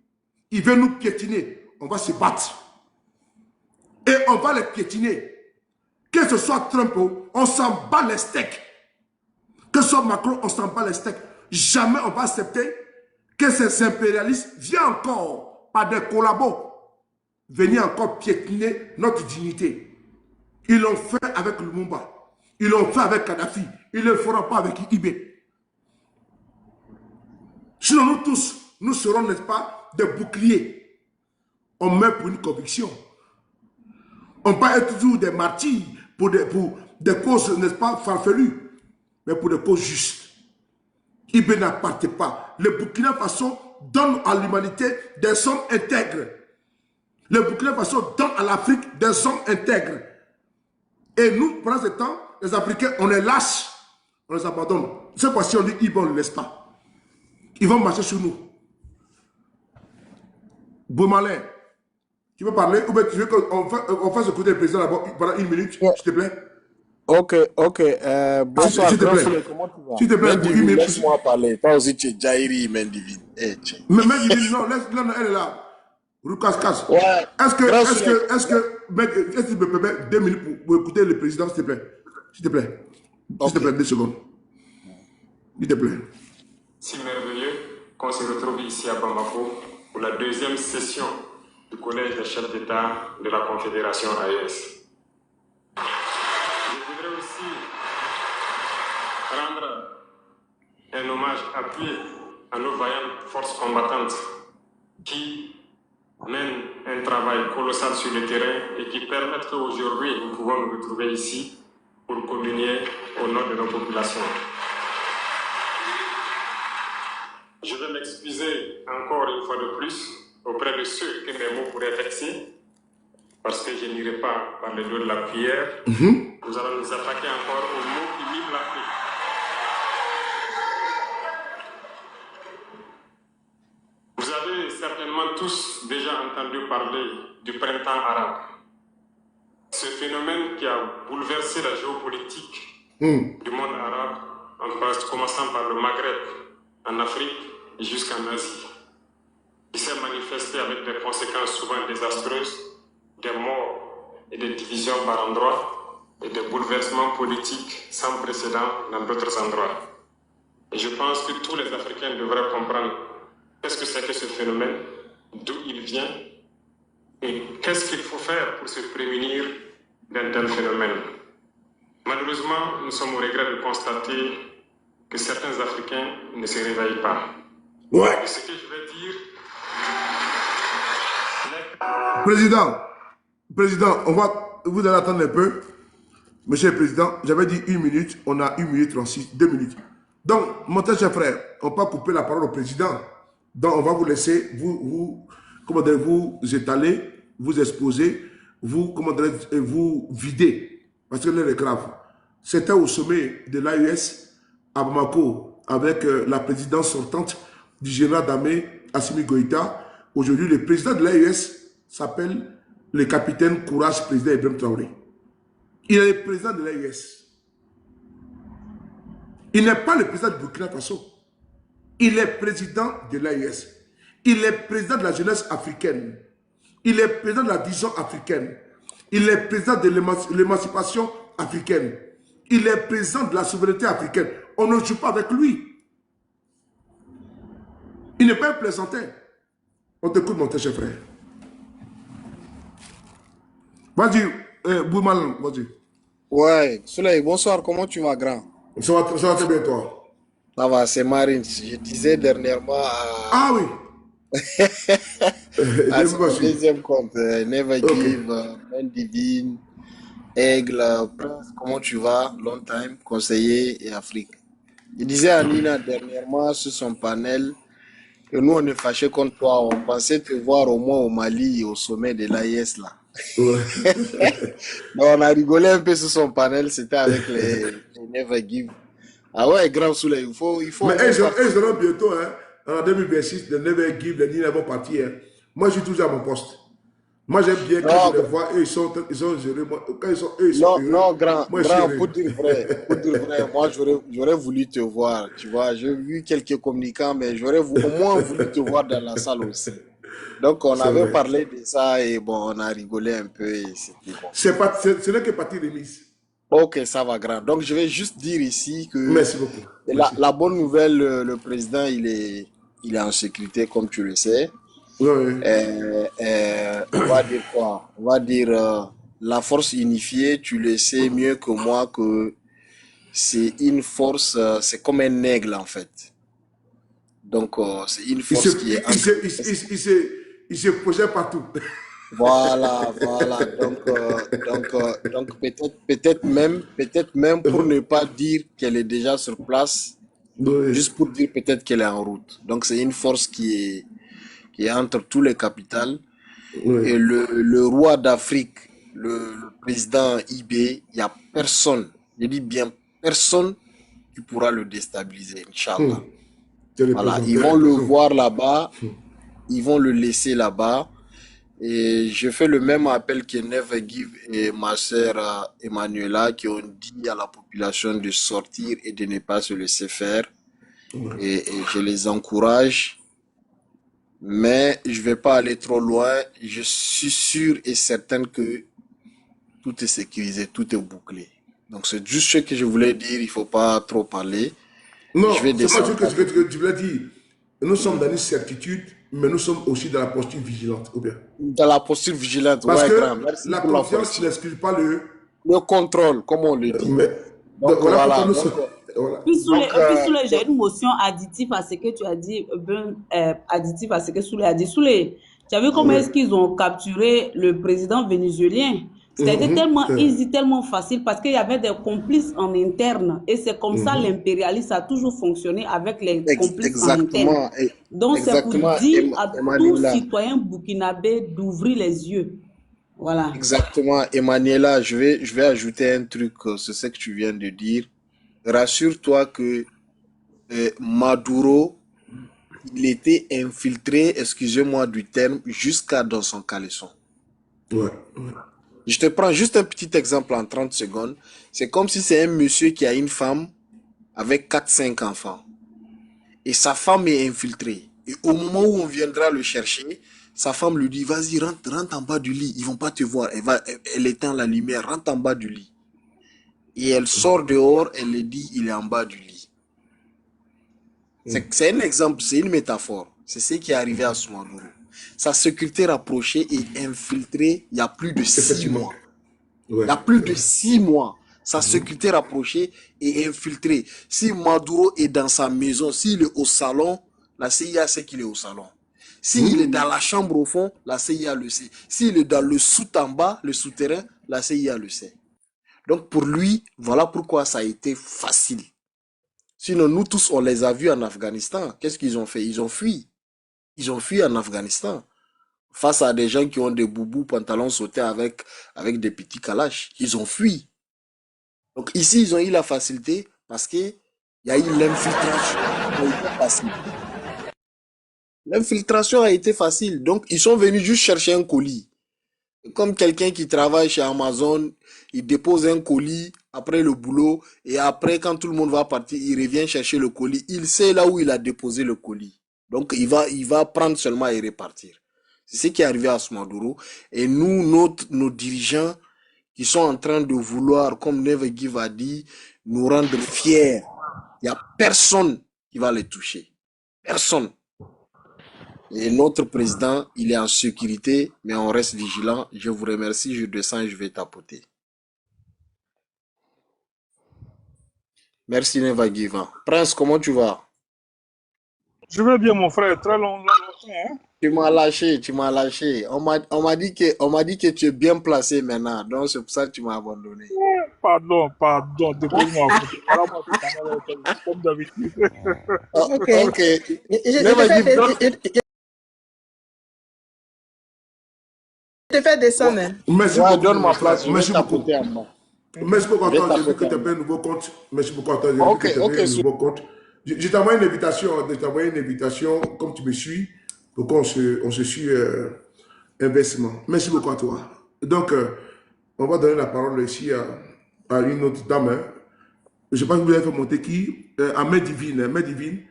Ils veulent nous piétiner. On va se battre. Et on va les piétiner. Que ce soit Trump, on s'en bat les steaks. Que ce soit Macron, on s'en bat les steaks. Jamais on va accepter que ces impérialistes viennent encore, par des collabos, venir encore piétiner notre dignité. Ils l'ont fait avec Lumumba. Ils l'ont fait avec Kadhafi. Ils ne le feront pas avec Ibé. Sinon, nous tous, nous serons, n'est-ce pas, des boucliers. On meurt pour une conviction. On peut être toujours des martyrs pour des causes, n'est-ce pas, farfelues, mais pour des causes justes. Ibé n'appartient pas. Le Burkina Faso donne à l'humanité des hommes intègres. Le Burkina Faso donne à l'Afrique des hommes intègres. Et nous, pendant ce temps, les Africains, on les lâche, on les abandonne. Cette fois-ci, on dit Ibé, on ne le laisse pas. Ils vont marcher sur nous. Boumalin, tu veux parler ou bien tu veux qu'on fasse écouter le président d'abord pendant une minute, s'il te plaît? Ok. Bonsoir, s'il te plaît. Comment tu vas? S'il te plaît, pour une minute. Laisse-moi parler. Toi aussi, tu es Jairi, Mendivine. Mais Mendivine, non, elle est là. Roukas-Kas. Ouais. Est-ce que tu me permets 2 minutes pour écouter le président, s'il te plaît? S'il te plaît. S'il te plaît, 2 secondes. S'il te plaît. Si merveilleux qu'on se retrouve ici à Bamako pour la deuxième session du Collège des chefs d'État de la Confédération AES. Je voudrais aussi rendre un hommage appuyé à nos vaillantes forces combattantes qui mènent un travail colossal sur le terrain et qui permettent qu'aujourd'hui nous pouvons nous retrouver ici pour communier au nom de nos populations. Je vais m'excuser encore une fois de plus auprès de ceux que mes mots pourraient vexer, parce que je n'irai pas par le dos de la cuillère. Nous allons nous attaquer encore aux mots qui miment l'Afrique. Vous avez certainement tous déjà entendu parler du printemps arabe. Ce phénomène qui a bouleversé la géopolitique du monde arabe, en commençant par le Maghreb, en Afrique et jusqu'en Asie. qui s'est manifesté avec des conséquences souvent désastreuses, des morts et des divisions par endroits, et des bouleversements politiques sans précédent dans d'autres endroits. Et je pense que tous les Africains devraient comprendre qu'est-ce que c'est que ce phénomène, d'où il vient, et qu'est-ce qu'il faut faire pour se prémunir d'un tel phénomène. Malheureusement, nous sommes au regret de constater que certains Africains ne se réveillent pas. Ouais. Et ce que je vais dire... Président, vous allez attendre un peu. Monsieur le Président, j'avais dit 1 minute, on a 1 minute 36, 2 minutes. Donc, mon très cher frère, on peut couper la parole au Président. Donc, on va vous laisser, vous étaler, vous exposer, vous vider. Parce que l'heure est grave. C'était au sommet de l'AES à Bamako, avec la présidence sortante du général d'armée Assimi Goïta. Aujourd'hui, le président de l'AES s'appelle le capitaine Courage, président Ibrahim Traoré. Il est le président de l'AES. Il n'est pas le président de Burkina Faso. Il est président de l'AES. Il est président de la jeunesse africaine. Il est président de la vision africaine. Il est président de l'émancipation africaine. Il est président de la souveraineté africaine. On ne joue pas avec lui. Il n'est pas un plaisantin. On t'écoute, mon cher frère. Vas-y, Boumal, vas-y. Ouais, Soleil, bonsoir, comment tu vas, grand? Ça va très bien, toi. Ça va, c'est Marine. Je disais dernièrement Ah oui. à son deuxième compte, Never Give, Main Divine, Aigle, Prince, comment tu vas? Long time, conseiller et Afrique. Je disais à Nina dernièrement sur son panel que nous on est fâchés contre toi. On pensait te voir au moins au Mali, au sommet de l'AIS là. Ouais. Donc, on a rigolé un peu sur son panel, c'était avec les Never Give. Ah ouais, grave Soleil, il faut. Mais ils seront bientôt, hein, en 2026, les Never Give, les Nina vont partir. Hein. Moi, je suis toujours à mon poste. Moi, j'aime bien quand je les vois, eux, ils sont gérés. Quand ils sont heureux, non, grand, pour dire vrai, moi, j'aurais voulu te voir, tu vois. J'ai vu quelques communicants, mais j'aurais au moins voulu te voir dans la salle aussi. Donc, on avait parlé de ça et bon, on a rigolé un peu et c'était bon. Ce n'est que partie remise. Ok, ça va, grand. Donc, je vais juste dire ici que... Merci beaucoup. La bonne nouvelle, le président, il est en sécurité, comme tu le sais. Oui. On va dire quoi? On va dire la force unifiée, tu le sais mieux que moi que c'est une force, c'est comme un aigle en fait. Donc, c'est une force qui est... Il se projette partout. Voilà. Donc peut-être même pour ne pas dire qu'elle est déjà sur place, juste pour dire peut-être qu'elle est en route. Donc c'est une force qui est entre tous les capitales. Et le roi d'Afrique, le président IB, il n'y a personne, je dis bien personne qui pourra le déstabiliser, Inch'Allah. Voilà, ils vont le voir là-bas, ils vont le laisser là-bas. Et je fais le même appel que Never Give et ma sœur Emmanuela qui ont dit à la population de sortir et de ne pas se laisser faire. Et je les encourage. Mais je ne vais pas aller trop loin. Je suis sûr et certain que tout est sécurisé, tout est bouclé. Donc c'est juste ce que je voulais dire. Il ne faut pas trop parler. Non, c'est pas ce que tu voulais dire. Nous sommes dans une certitude, mais nous sommes aussi dans la posture vigilante. Ou bien. Dans la posture vigilante, parce que grand. Merci la confiance n'exclut pas le contrôle, comme on le dit. Donc, voilà. Puis Souley, j'ai une motion additive à ce que tu as dit, additive à ce que Souley a dit. Souley, tu as vu comment est-ce qu'ils ont capturé le président vénézuélien? C'était tellement easy, tellement facile parce qu'il y avait des complices en interne. Et c'est comme ça l'impérialisme a toujours fonctionné avec les complices en interne. Donc c'est pour dire à tous citoyens burkinabés d'ouvrir les yeux. Voilà. Exactement. Emmanuela, je vais ajouter un truc sur ce que tu viens de dire. Rassure-toi que Maduro, il était infiltré, excusez-moi du terme, jusqu'à dans son caleçon. Je te prends juste un petit exemple en 30 secondes. C'est comme si c'est un monsieur qui a une femme avec 4-5 enfants. Et sa femme est infiltrée. Et au moment où on viendra le chercher, sa femme lui dit, vas-y, rentre en bas du lit, ils vont pas te voir. Elle éteint la lumière, rentre en bas du lit. Et elle sort dehors, elle lui dit, il est en bas du lit. C'est un exemple, c'est une métaphore. C'est ce qui est arrivé à Soumadourou. Sa sécurité rapprochée et infiltrée il y a plus de 6 mois. Ouais. Il y a plus de 6 mois. Sa sécurité rapprochée et infiltrée. Si Maduro est dans sa maison, s'il est au salon, la CIA sait qu'il est au salon. S'il est dans la chambre au fond, la CIA le sait. S'il est dans le en bas, le souterrain, la CIA le sait. Donc pour lui, voilà pourquoi ça a été facile. Sinon, nous tous, on les a vus en Afghanistan. Qu'est-ce qu'ils ont fait? Ils ont fui. Ils ont fui en Afghanistan. Face à des gens qui ont des boubous, pantalons sautés avec des petits kalash. Ils ont fui. Donc ici, ils ont eu la facilité parce qu'il y a eu l'infiltration. L'infiltration a été facile. Donc, ils sont venus juste chercher un colis. Comme quelqu'un qui travaille chez Amazon, il dépose un colis après le boulot et après, quand tout le monde va partir, il revient chercher le colis. Il sait là où il a déposé le colis. Donc, il va prendre seulement et repartir. C'est ce qui est arrivé à Soumadourou. Et nous, nos dirigeants qui sont en train de vouloir, comme Never Give a dit, nous rendre fiers. Il n'y a personne qui va les toucher. Personne. Et notre président, il est en sécurité, mais on reste vigilant. Je vous remercie, je descends et je vais tapoter. Merci Neva Giva. Prince, comment tu vas? Je vais bien, mon frère. Très longtemps. Hein? Tu m'as lâché, tu m'as lâché. On m'a dit que tu es bien placé maintenant. Donc c'est pour ça que tu m'as abandonné. Pardon. Dépose-moi. Comme d'habitude. Ok. Je te fais descendre. Merci beaucoup. Donne ma place. Merci beaucoup. Merci beaucoup. J'ai vu que tu as fait un nouveau compte. Merci beaucoup. J'ai vu que tu as fait un nouveau compte. Je t'envoie une invitation, comme tu me suis, pour qu'on se suit inversement. Merci beaucoup à toi. Donc, on va donner la parole ici à une autre dame. Hein. Je pense que vous avez fait monter qui à Main Divine. Main Divine.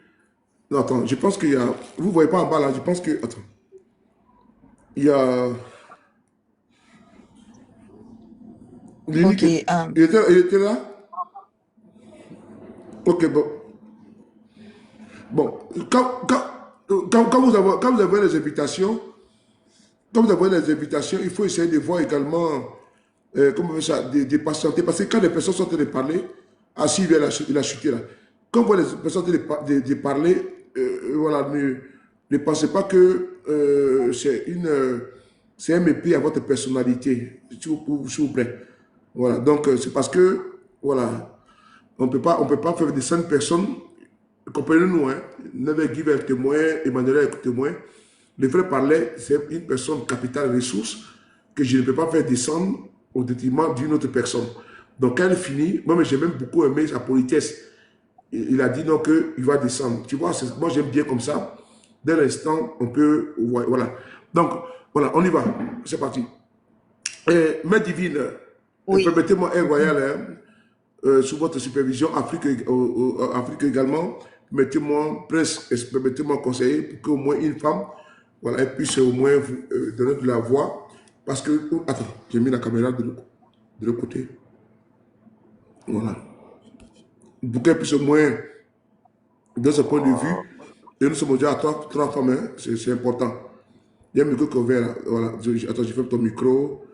Non, attends, je pense qu'il y a... Vous ne voyez pas en bas là, je pense que... Attends. Il y a... Okay, il était là? Ok, bon. Bon, quand vous avez les invitations, il faut essayer de voir également, comment on fait ça, de patienter. Parce que quand les personnes sont en train de parler, assis vers la chute là, quand vous voyez les personnes en train de parler, voilà, ne pensez pas que c'est un mépris à votre personnalité, s'il vous plaît. Voilà, donc c'est parce que, voilà, on ne peut pas faire descendre personne. Comprenez-nous, hein, Never Give est témoin, Emmanuel est témoin. Le vrai parler, c'est une personne capitale ressource que je ne peux pas faire descendre au détriment d'une autre personne. Donc quand elle finit, moi j'ai même beaucoup aimé sa politesse. Il a dit non qu'il va descendre. Tu vois, moi j'aime bien comme ça. Dès l'instant, on peut, voilà. Donc, voilà, on y va. C'est parti. Mère Divine, oui. Permettez-moi un royal, sous votre supervision, Afrique également, permettez-moi conseiller pour qu'au moins une femme, voilà, elle puisse au moins vous donner de la voix. Parce que, attends, j'ai mis la caméra de l'autre côté. Voilà. Pour qu'elle puisse au moins, de ce point de vue, et nous sommes déjà à trois femmes, hein, c'est important. Il y a un micro qui est ouvert, voilà. Attends, je ferme ton micro.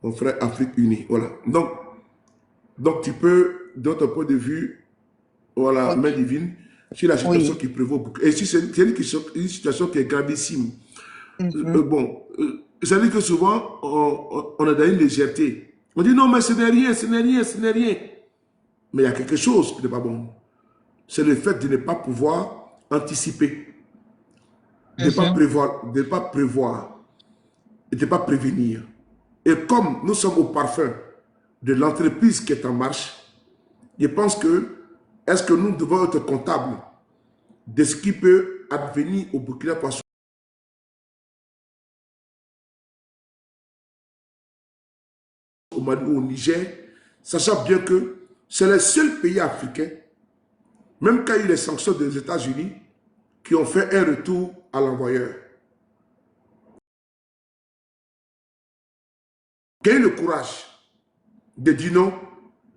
Mon frère Afrique Unie, voilà. Donc tu peux, de ton point de vue, voilà, okay. Main Divine, sur la situation qui prévaut. Et si c'est une situation qui est gravissime. Bon, c'est-à-dire que souvent, on est dans une légèreté. On dit non, mais ce n'est rien, ce n'est rien, ce n'est rien. Mais il y a quelque chose qui n'est pas bon. C'est le fait de ne pas pouvoir anticiper, de ne pas prévoir, et de ne pas prévenir. Et comme nous sommes au parfum de l'entreprise qui est en marche, je pense que, est-ce que nous devons être comptables de ce qui peut advenir au Burkina Faso, au Mali ou au Niger, sachant bien que c'est les seuls pays africains, même quand il y a eu les sanctions des États-Unis, qui ont fait un retour à l'envoyeur. Qui a eu le courage de dire non,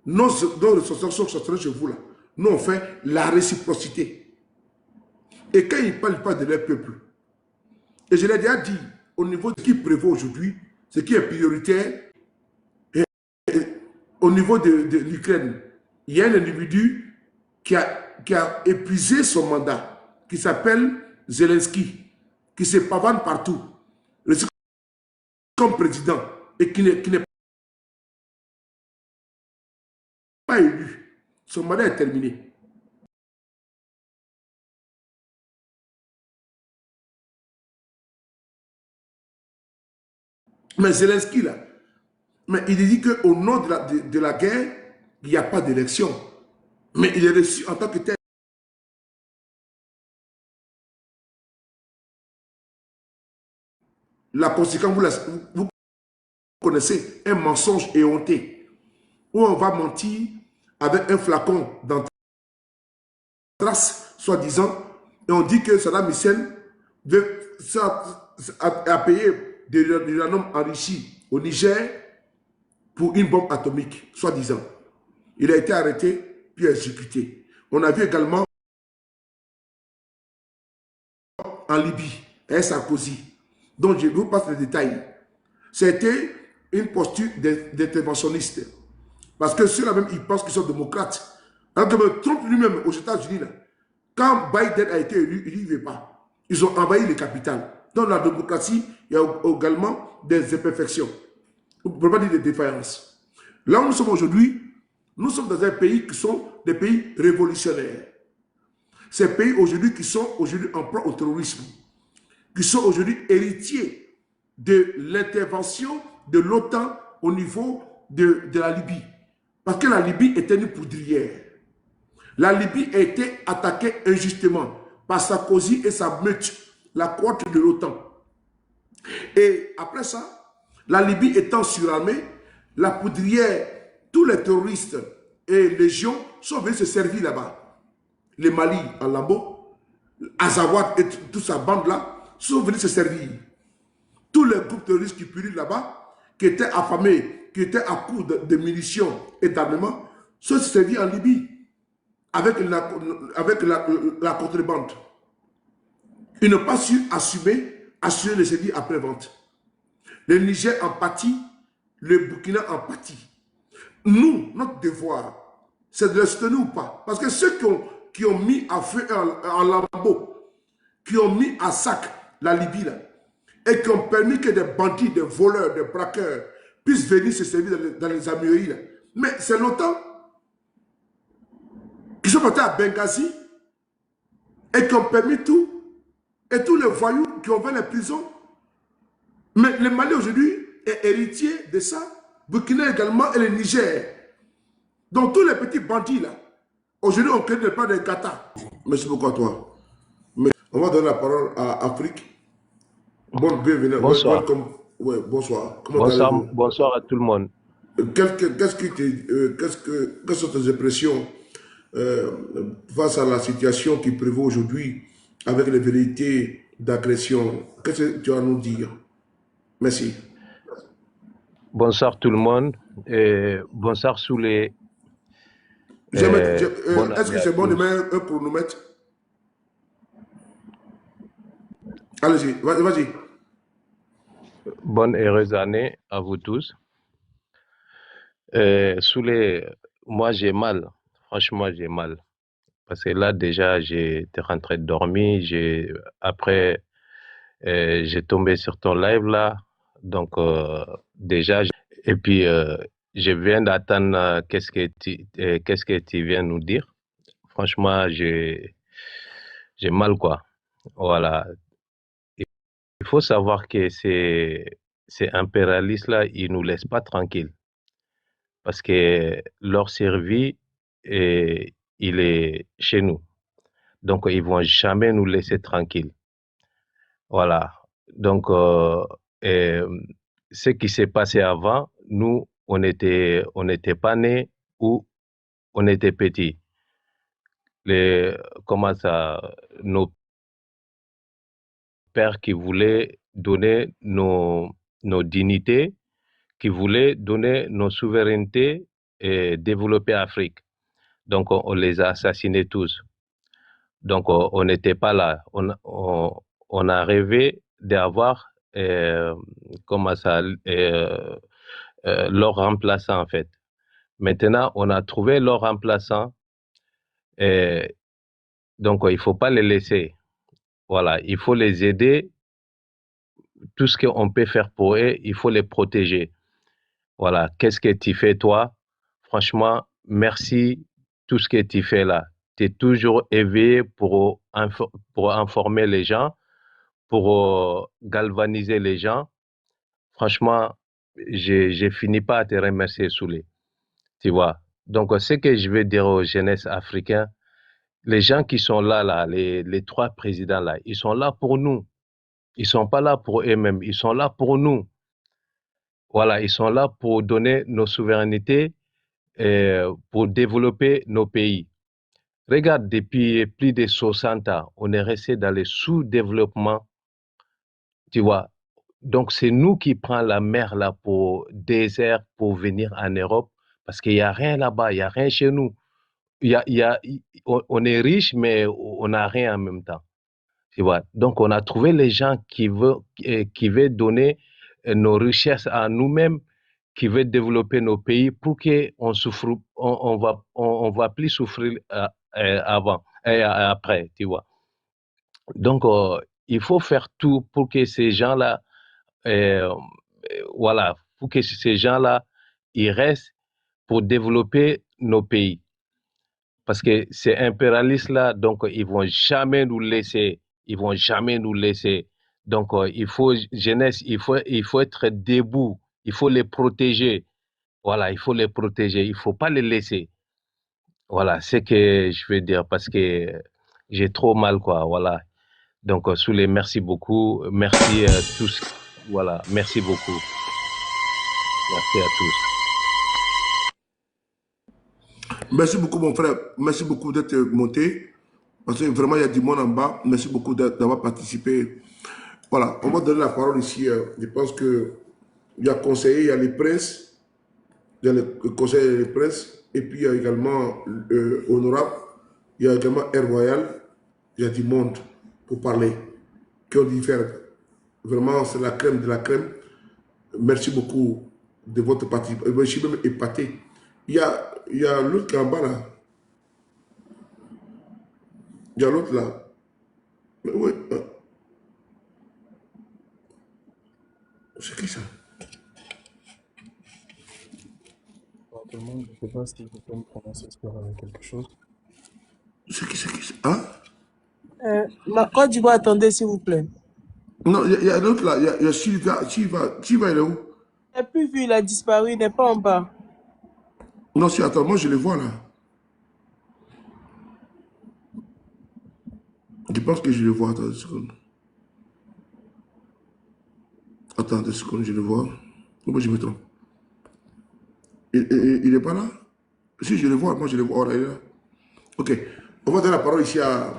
nos ressources sont chez vous là. Nous, on fait la réciprocité. Et quand ils ne parlent pas de leur peuple, et je l'ai déjà dit, au niveau de ce qui prévaut aujourd'hui, ce qui est prioritaire, au niveau de l'Ukraine, il y a un individu qui a épuisé son mandat, qui s'appelle Zelensky, qui se pavane partout, comme président, et qui n'est pas élu. Son mandat est terminé. Mais Zelensky, là, mais il dit qu'au nom de la guerre, il n'y a pas d'élection. Mais il est reçu en tant que tel. La conséquence, vous connaissez, un mensonge éhonté, où on va mentir avec un flacon d'anthrax, soi-disant, et on dit que Saddam Hussein a payé de l'uranium enrichi au Niger pour une bombe atomique, soi-disant. Il a été arrêté, puis exécuté. On a vu également en Libye, un Sarkozy, dont je vous passe les détails. C'était une posture d'interventionniste. Parce que ceux-là même, ils pensent qu'ils sont démocrates. Alors que Trump lui-même, aux États-Unis, quand Biden a été élu, il n'y veut pas. Ils ont envahi les capitales. Dans la démocratie, il y a également des imperfections. On ne peut pas dire des défaillances. Là où nous sommes aujourd'hui, nous sommes dans un pays qui sont des pays révolutionnaires. Ces pays aujourd'hui qui sont aujourd'hui en proie au terrorisme, qui sont aujourd'hui héritiers de l'intervention de l'OTAN au niveau de la Libye. Parce que la Libye était une poudrière. La Libye a été attaquée injustement par Sarkozy et sa meute, la cohorte de l'OTAN. Et après ça, la Libye étant surarmée, la poudrière, tous les terroristes et légions sont venus se servir là-bas. Les Mali en lambeaux, Azawad et toute sa bande-là sont venus se servir. Tous les groupes terroristes qui pullulent là-bas, qui étaient affamés, qui étaient à court de munitions et d'armement, sont servis en Libye avec la contrebande. Ils n'ont pas su assurer les services après-vente. Le Niger en pâtit, le Burkina en pâtit. Nous, notre devoir, c'est de les soutenir ou pas. Parce que ceux qui ont mis à feu en lambeaux, qui ont mis à sac la Libye, là, et qui ont permis que des bandits, des voleurs, des braqueurs puissent venir se servir dans les amueries, là. Mais c'est l'OTAN qui sont partis à Benghazi et qui ont permis tout, et tous les voyous qui ont fait les prisons. Mais le Mali aujourd'hui est héritier de ça, Burkina également et le Niger. Donc tous les petits bandits là, aujourd'hui on crée des plans de Qatar. Merci beaucoup à toi. Mais on va donner la parole à Afrique. Bon, bienvenue. Bonsoir. Ouais, bonsoir. Bonsoir à tout le monde. Quelles sont tes impressions face à la situation qui prévaut aujourd'hui avec les vérités d'agression? Qu'est-ce que tu as à nous dire? Merci. Bonsoir tout le monde. Et bonsoir sous les... Est-ce que c'est bon de mettre un chronomètre? Allez-y, vas-y. Bonne et heureuse année à vous tous. Moi j'ai mal, franchement j'ai mal. Parce que là déjà j'étais rentré de dormir, après j'ai tombé sur ton live là, donc déjà, et puis je viens d'attendre qu'est-ce que tu viens nous dire. Franchement j'ai mal quoi, voilà. Il faut savoir que ces impérialistes-là, ils nous laissent pas tranquilles. Parce que leur survie, il est chez nous. Donc, ils vont jamais nous laisser tranquilles. Voilà. Donc, ce qui s'est passé avant, nous, on n'était pas nés ou on était petits. Nos pères qui voulaient donner nos dignités, qui voulaient donner nos souverainetés et développer l'Afrique. Donc, on les a assassinés tous. Donc, on n'était pas là. On a rêvé d'avoir leur remplaçant, en fait. Maintenant, on a trouvé leur remplaçant. Et donc, il ne faut pas les laisser. Voilà, il faut les aider. Tout ce qu'on peut faire pour eux, il faut les protéger. Voilà, qu'est-ce que tu fais, toi? Franchement, merci tout ce que tu fais là. Tu es toujours éveillé pour informer les gens, pour galvaniser les gens. Franchement, j'ai fini pas à te remercier, Soulé. Tu vois. Donc, ce que je veux dire aux jeunesses africains, les gens qui sont là, les 3 présidents là, ils sont là pour nous. Ils sont pas là pour eux-mêmes, ils sont là pour nous. Voilà, ils sont là pour donner nos souverainetés, pour développer nos pays. Regarde, depuis plus de 60 ans, on est resté dans le sous-développement, tu vois. Donc, c'est nous qui prenons la mer là pour désert, pour venir en Europe, parce qu'il n'y a rien là-bas, il n'y a rien chez nous. On est riche, mais on n'a rien en même temps. Tu vois. Donc, on a trouvé les gens qui veulent donner nos richesses à nous-mêmes, qui veulent développer nos pays pour qu'on souffre, on va plus souffrir avant et après, tu vois. Donc, il faut faire tout pour que ces gens-là, voilà, pour que ces gens-là, ils restent pour développer nos pays. Parce que ces impérialistes-là, donc, ils vont jamais nous laisser. Ils vont jamais nous laisser. Donc, il faut, jeunesse, il faut être debout. Il faut les protéger. Voilà, il faut les protéger. Il faut pas les laisser. Voilà, c'est ce que je veux dire parce que j'ai trop mal, quoi. Voilà. Donc, Soulé, merci beaucoup. Merci à tous. Voilà, merci beaucoup. Merci à tous. Merci beaucoup, mon frère. Merci beaucoup d'être monté. Parce que vraiment, il y a du monde en bas. Merci beaucoup d'avoir participé. Voilà, on va donner la parole ici. Je pense qu'il y a conseiller, il y a les princes, il y a le conseiller et les princes, et puis il y a également honorable, il y a également Air Royal, il y a du monde pour parler, qui ont dit faire. Vraiment, c'est la crème de la crème. Merci beaucoup de votre participation. Je suis même épaté. Il y a l'autre qui est en bas là. Il y a l'autre là. Mais oui. C'est qui ça? Tout le monde, je ne sais pas si vous pouvez me prononcer sur quelque chose. C'est qui ça? Hein? Ma Côte d'Ivoire, attendez s'il vous plaît. Non, il y a l'autre là. Il y a Sylvain. Sylvain, il est où? Je n'ai plus vu, il a disparu, il n'est pas en bas. Non, si, attends, moi je le vois là. Je pense que je le vois. Attends 2 secondes. Attends 2 secondes, je le vois. Pourquoi je me trompe? Il n'est pas là? Si, je le vois, moi je le vois. Oh, là, il est là. Ok. On va donner la parole ici à.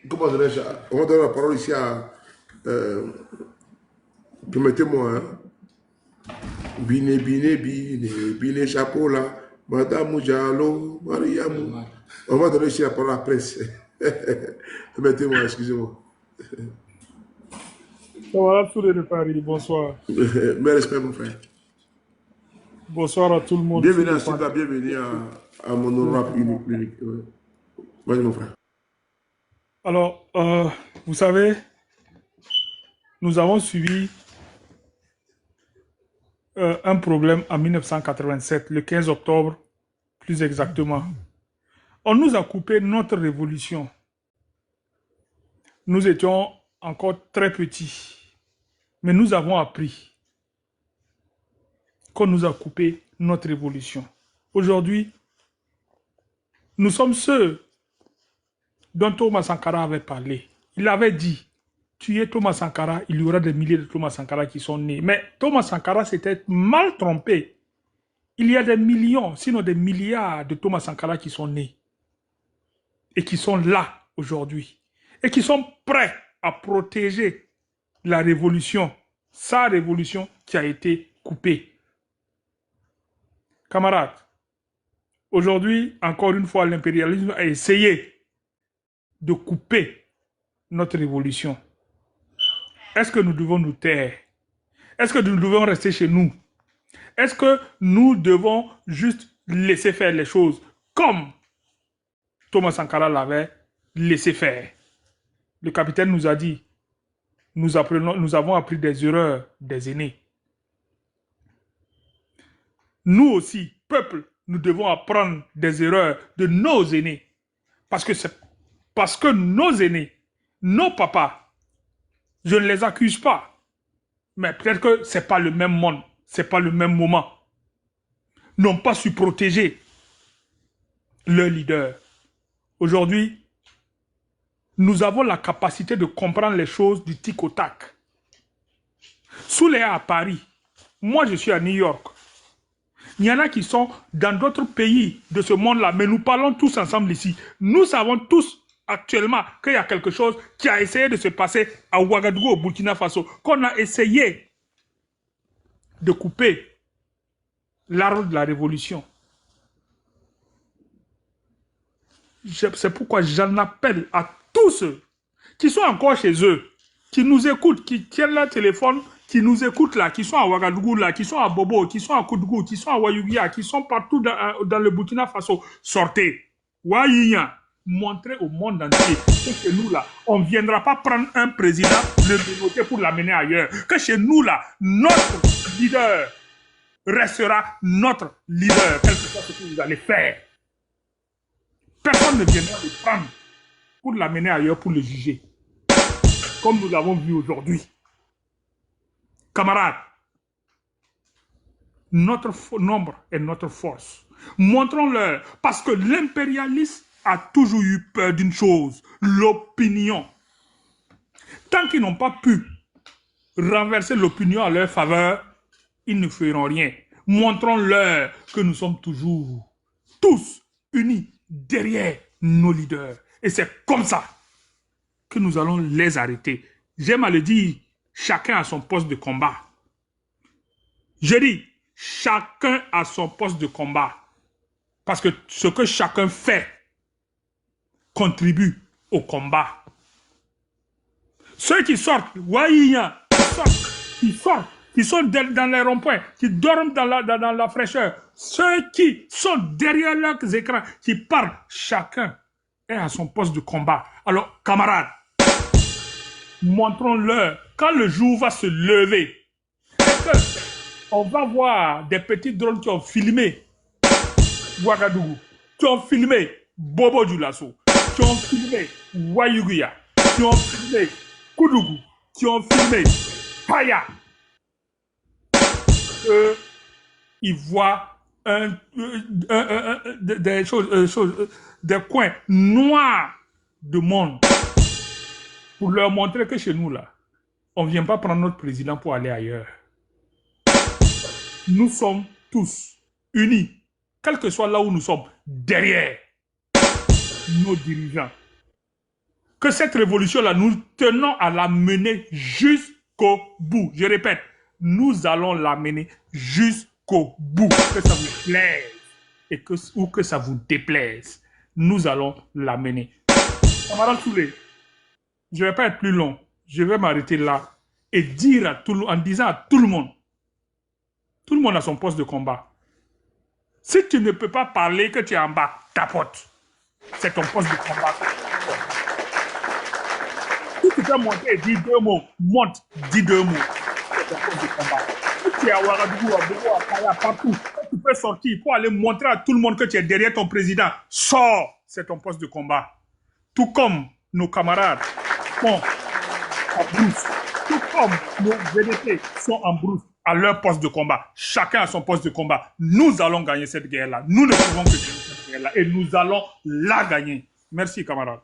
Comment dirais-je? On va donner la parole ici à. Permettez-moi, hein. Bine, chapeau là. Madame Diallo, Mariamou. On va donner ici la parole à la presse. Permettez-moi, excusez-moi. Voilà, Soulé de Paris, bonsoir. Mes respects, mon frère. Bonsoir à tout le monde. Bienvenue à Sylvain, bienvenue à mon honorable unique. Vas-y, mon frère. Alors, vous savez, nous avons suivi un problème en 1987, le 15 octobre, plus exactement. On nous a coupé notre révolution. Nous étions encore très petits, mais nous avons appris qu'on nous a coupé notre révolution. Aujourd'hui, nous sommes ceux dont Thomas Sankara avait parlé. Il avait dit, tuer Thomas Sankara, il y aura des milliers de Thomas Sankara qui sont nés. Mais Thomas Sankara s'était mal trompé. Il y a des millions, sinon des milliards de Thomas Sankara qui sont nés. Et qui sont là aujourd'hui. Et qui sont prêts à protéger la révolution, sa révolution qui a été coupée. Camarades, aujourd'hui, encore une fois, l'impérialisme a essayé de couper notre révolution. Est-ce que nous devons nous taire? Est-ce que nous devons rester chez nous? Est-ce que nous devons juste laisser faire les choses comme Thomas Sankara l'avait laissé faire? Le capitaine nous a dit, nous avons appris des erreurs des aînés. Nous aussi, peuple, nous devons apprendre des erreurs de nos aînés. Parce que nos aînés, nos papas, je ne les accuse pas, mais peut-être que ce n'est pas le même monde, ce n'est pas le même moment, n'ont pas su protéger leur leader. Aujourd'hui, nous avons la capacité de comprendre les choses du tic au tac. Souley est à Paris, moi je suis à New York. Il y en a qui sont dans d'autres pays de ce monde-là, mais nous parlons tous ensemble ici. Nous savons tous actuellement qu'il y a quelque chose qui a essayé de se passer à Ouagadougou, au Burkina Faso, qu'on a essayé de couper l'arbre de la révolution. C'est pourquoi j'en appelle à tous ceux qui sont encore chez eux, qui nous écoutent, qui tiennent leur téléphone, qui nous écoutent là, qui sont à Ouagadougou là, qui sont à Bobo, qui sont à Koudougou, qui sont à Wayugia, qui sont partout dans le Burkina Faso. Sortez. Wayiya, montrez au monde entier que chez nous là, on ne viendra pas prendre un président, le dénoter pour l'amener ailleurs. Que chez nous là, notre leader restera notre leader, quel que soit ce que vous allez faire. Personne ne viendra le prendre pour l'amener ailleurs, pour le juger. Comme nous l'avons vu aujourd'hui. Camarades, notre nombre est notre force. Montrons-leur, parce que l'impérialiste a toujours eu peur d'une chose, l'opinion. Tant qu'ils n'ont pas pu renverser l'opinion à leur faveur, ils ne feront rien. Montrons-leur que nous sommes toujours tous unis derrière nos leaders. Et c'est comme ça que nous allons les arrêter. J'aime à le dire, chacun a son poste de combat. Je dis, chacun a son poste de combat. Parce que ce que chacun fait contribue au combat. Ceux qui sortent, qui sont dans les ronds-points, qui dorment dans la fraîcheur, ceux qui sont derrière leurs écrans, qui parlent, chacun est à son poste de combat. Alors, camarades, montrons-leur, quand le jour va se lever, on va voir des petits drones qui ont filmé Ouagadougou, qui ont filmé Bobo Dioulasso, qui ont filmé Wayuguya, qui ont filmé Koudougou, qui ont filmé Paya. Ils voient des choses, des coins noirs de monde pour leur montrer que chez nous, là, on ne vient pas prendre notre président pour aller ailleurs. Nous sommes tous unis, quel que soit là où nous sommes, derrière nos dirigeants. Que cette révolution-là, nous tenons à la mener jusqu'au bout. Je répète, nous allons la mener jusqu'au bout. Que ça vous plaise ou que ça vous déplaise, nous allons la mener. Camarade Souley, je ne vais pas être plus long. Je vais m'arrêter là et dire à en disant à tout le monde a son poste de combat. Si tu ne peux pas parler que tu es en bas, tapote. C'est ton poste de combat. Si tu peux monter et dire 2 mots, monte, dis 2 mots. C'est ton poste de combat. Si tu es à Ouagadougou, à Bobo, à Kaya, partout, tu peux sortir pour aller montrer à tout le monde que tu es derrière ton président. Sors, c'est ton poste de combat. Tout comme nos camarades sont en brousse, tout comme nos VDP sont en brousse à leur poste de combat. Chacun a son poste de combat. Nous allons gagner cette guerre-là. Nous ne pouvons que gagner cette guerre-là. Et nous allons la gagner. Merci, camarades.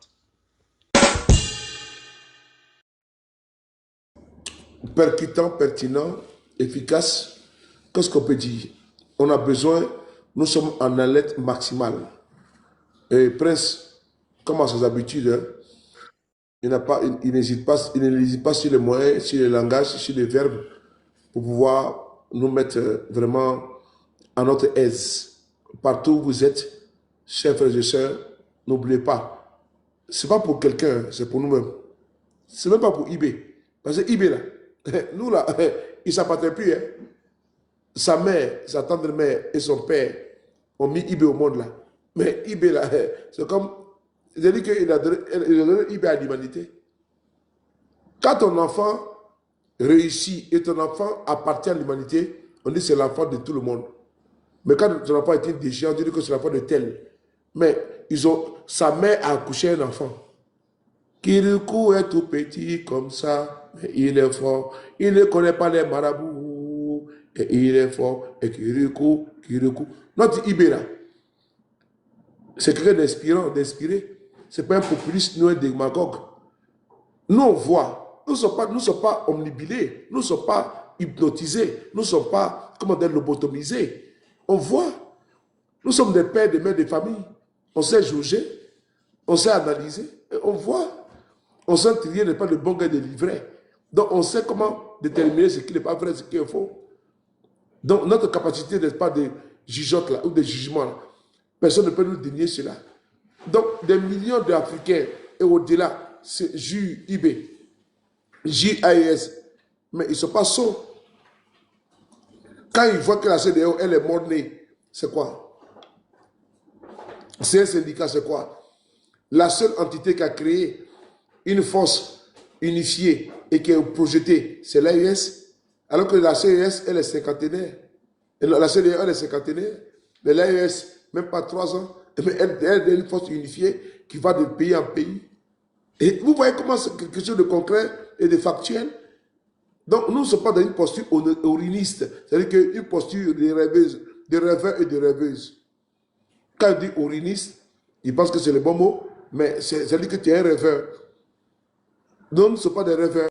Percutant, pertinent, efficace. Qu'est-ce qu'on peut dire? On a besoin, nous sommes en alerte maximale. Et Prince, comme à ses habitudes, il n'hésite pas sur les moyens, sur les langages, sur les verbes pour pouvoir nous mettre vraiment à notre aise. Partout où vous êtes, chers frères et sœurs, n'oubliez pas, ce n'est pas pour quelqu'un, c'est pour nous-mêmes. Ce n'est même pas pour eBay. Parce que eBay, là, nous, là, il ne s'appartient plus. Hein. Sa mère, sa tendre mère et son père ont mis eBay au monde, là. Mais eBay, là, c'est comme... J'ai dit qu'il a donné eBay à l'humanité. Quand ton enfant réussit et ton enfant appartient à l'humanité, on dit que c'est l'enfant de tout le monde. Mais quand ton enfant est déchiré, on dit que c'est l'enfant de tel. Mais sa mère a accouché un enfant. Kirikou est tout petit comme ça, mais il est fort. Il ne connaît pas les marabouts, et il est fort. Et Kirikou. Notre Ibéra, c'est quelqu'un d'inspirant, d'inspiré. Ce n'est pas un populiste, nous un démagogue. Nous, on voit. Nous ne sommes pas omnibilés. Nous ne sommes pas hypnotisés. Nous ne sommes pas, comment dire, lobotomisés. On voit. Nous sommes des pères, des mères, des familles. On sait juger. On sait analyser. Et on voit. On sait trier n'est pas le bon gars de livret. Donc, on sait comment déterminer ce qui n'est pas vrai, ce qui est faux. Donc, notre capacité n'est pas de jugeote là, ou de jugement là. Personne ne peut nous dénier cela. Donc, des millions d'Africains et au-delà, c'est JIB, JAIS, mais ils ne sont pas sots. Quand ils voient que la CEDEAO, elle est mort-née, c'est quoi? C'est un syndicat, c'est quoi? La seule entité qui a créé une force unifiée et qui est projetée, c'est l'AES, alors que la CES, elle est cinquantenaire. Et la CEDEAO, elle est cinquantenaire. Mais l'AES, même pas 3 ans, mais elle est une force unifiée qui va de pays en pays. Et vous voyez comment c'est quelque chose de concret et de factuel. Donc, nous ne sommes pas dans une posture oriniste, c'est-à-dire qu'une posture de rêveuse, de rêveur et de rêveuse. Quand il dit oriniste, il pense que c'est le bon mot, mais c'est-à-dire que tu es un rêveur. Nous ne sommes pas des rêveurs.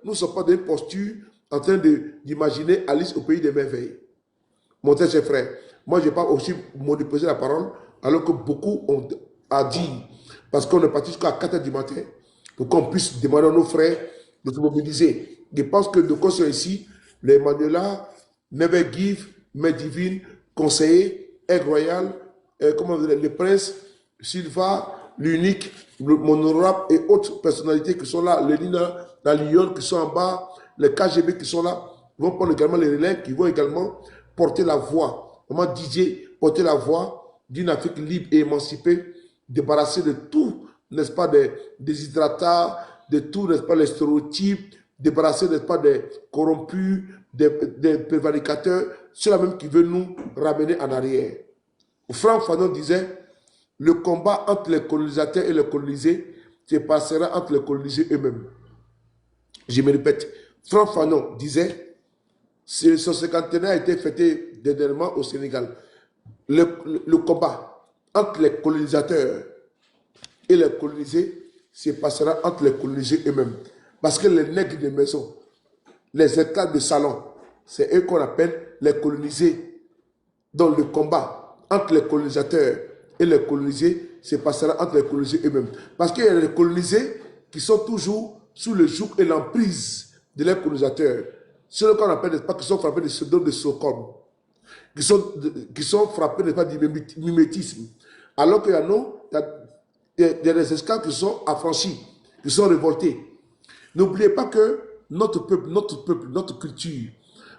Nous ne sommes pas dans une posture en train d'imaginer Alice au pays des merveilles. Mon très cher frère, moi je n'ai pas aussi monopolisé la parole, alors que beaucoup ont à dire, parce qu'on est parti jusqu'à 4 h du matin, pour qu'on puisse demander à nos frères de se mobiliser. Je pense que de quoi sont ici, les Manuela, Never Give, Mère Divine, conseiller, Aide Royale, comment dire, le prince, Silva, l'unique, mon honorable et autres personnalités qui sont là, les Lina, la Lyon qui sont en bas, les KGB qui sont là, vont prendre également les relais, qui vont également porter la voix, comment DJ, porter la voix d'une Afrique libre et émancipée, débarrassée de tout, n'est-ce pas, des déshydratats, de tout, n'est-ce pas, les stéréotypes, débarrassée, n'est-ce pas, des corrompus, des prévaricateurs, ceux-là même qui veulent nous ramener en arrière. Franck Fanon disait, le combat entre les colonisateurs et les colonisés se passera entre les colonisés eux-mêmes. Je me répète, Franck Fanon disait, son cinquantenaire a été fêté dernièrement au Sénégal. Le combat entre les colonisateurs et les colonisés se passera entre les colonisés eux-mêmes. Parce que les nègres de maison, les esclaves de salon, c'est eux qu'on appelle les colonisés. Donc le combat entre les colonisateurs et les colonisés se passera entre les colonisés eux-mêmes. Parce qu'il y a les colonisés qui sont toujours sous le joug et l'emprise de leurs colonisateurs. Ceux qu'on appelle, n'est-ce pas, qui sont frappés de syndrome de Stockholm, qui sont frappés, n'est-ce pas, du mimétisme. Alors qu'il y a des esclaves qui sont affranchis, qui sont révoltés. N'oubliez pas que notre peuple, notre culture,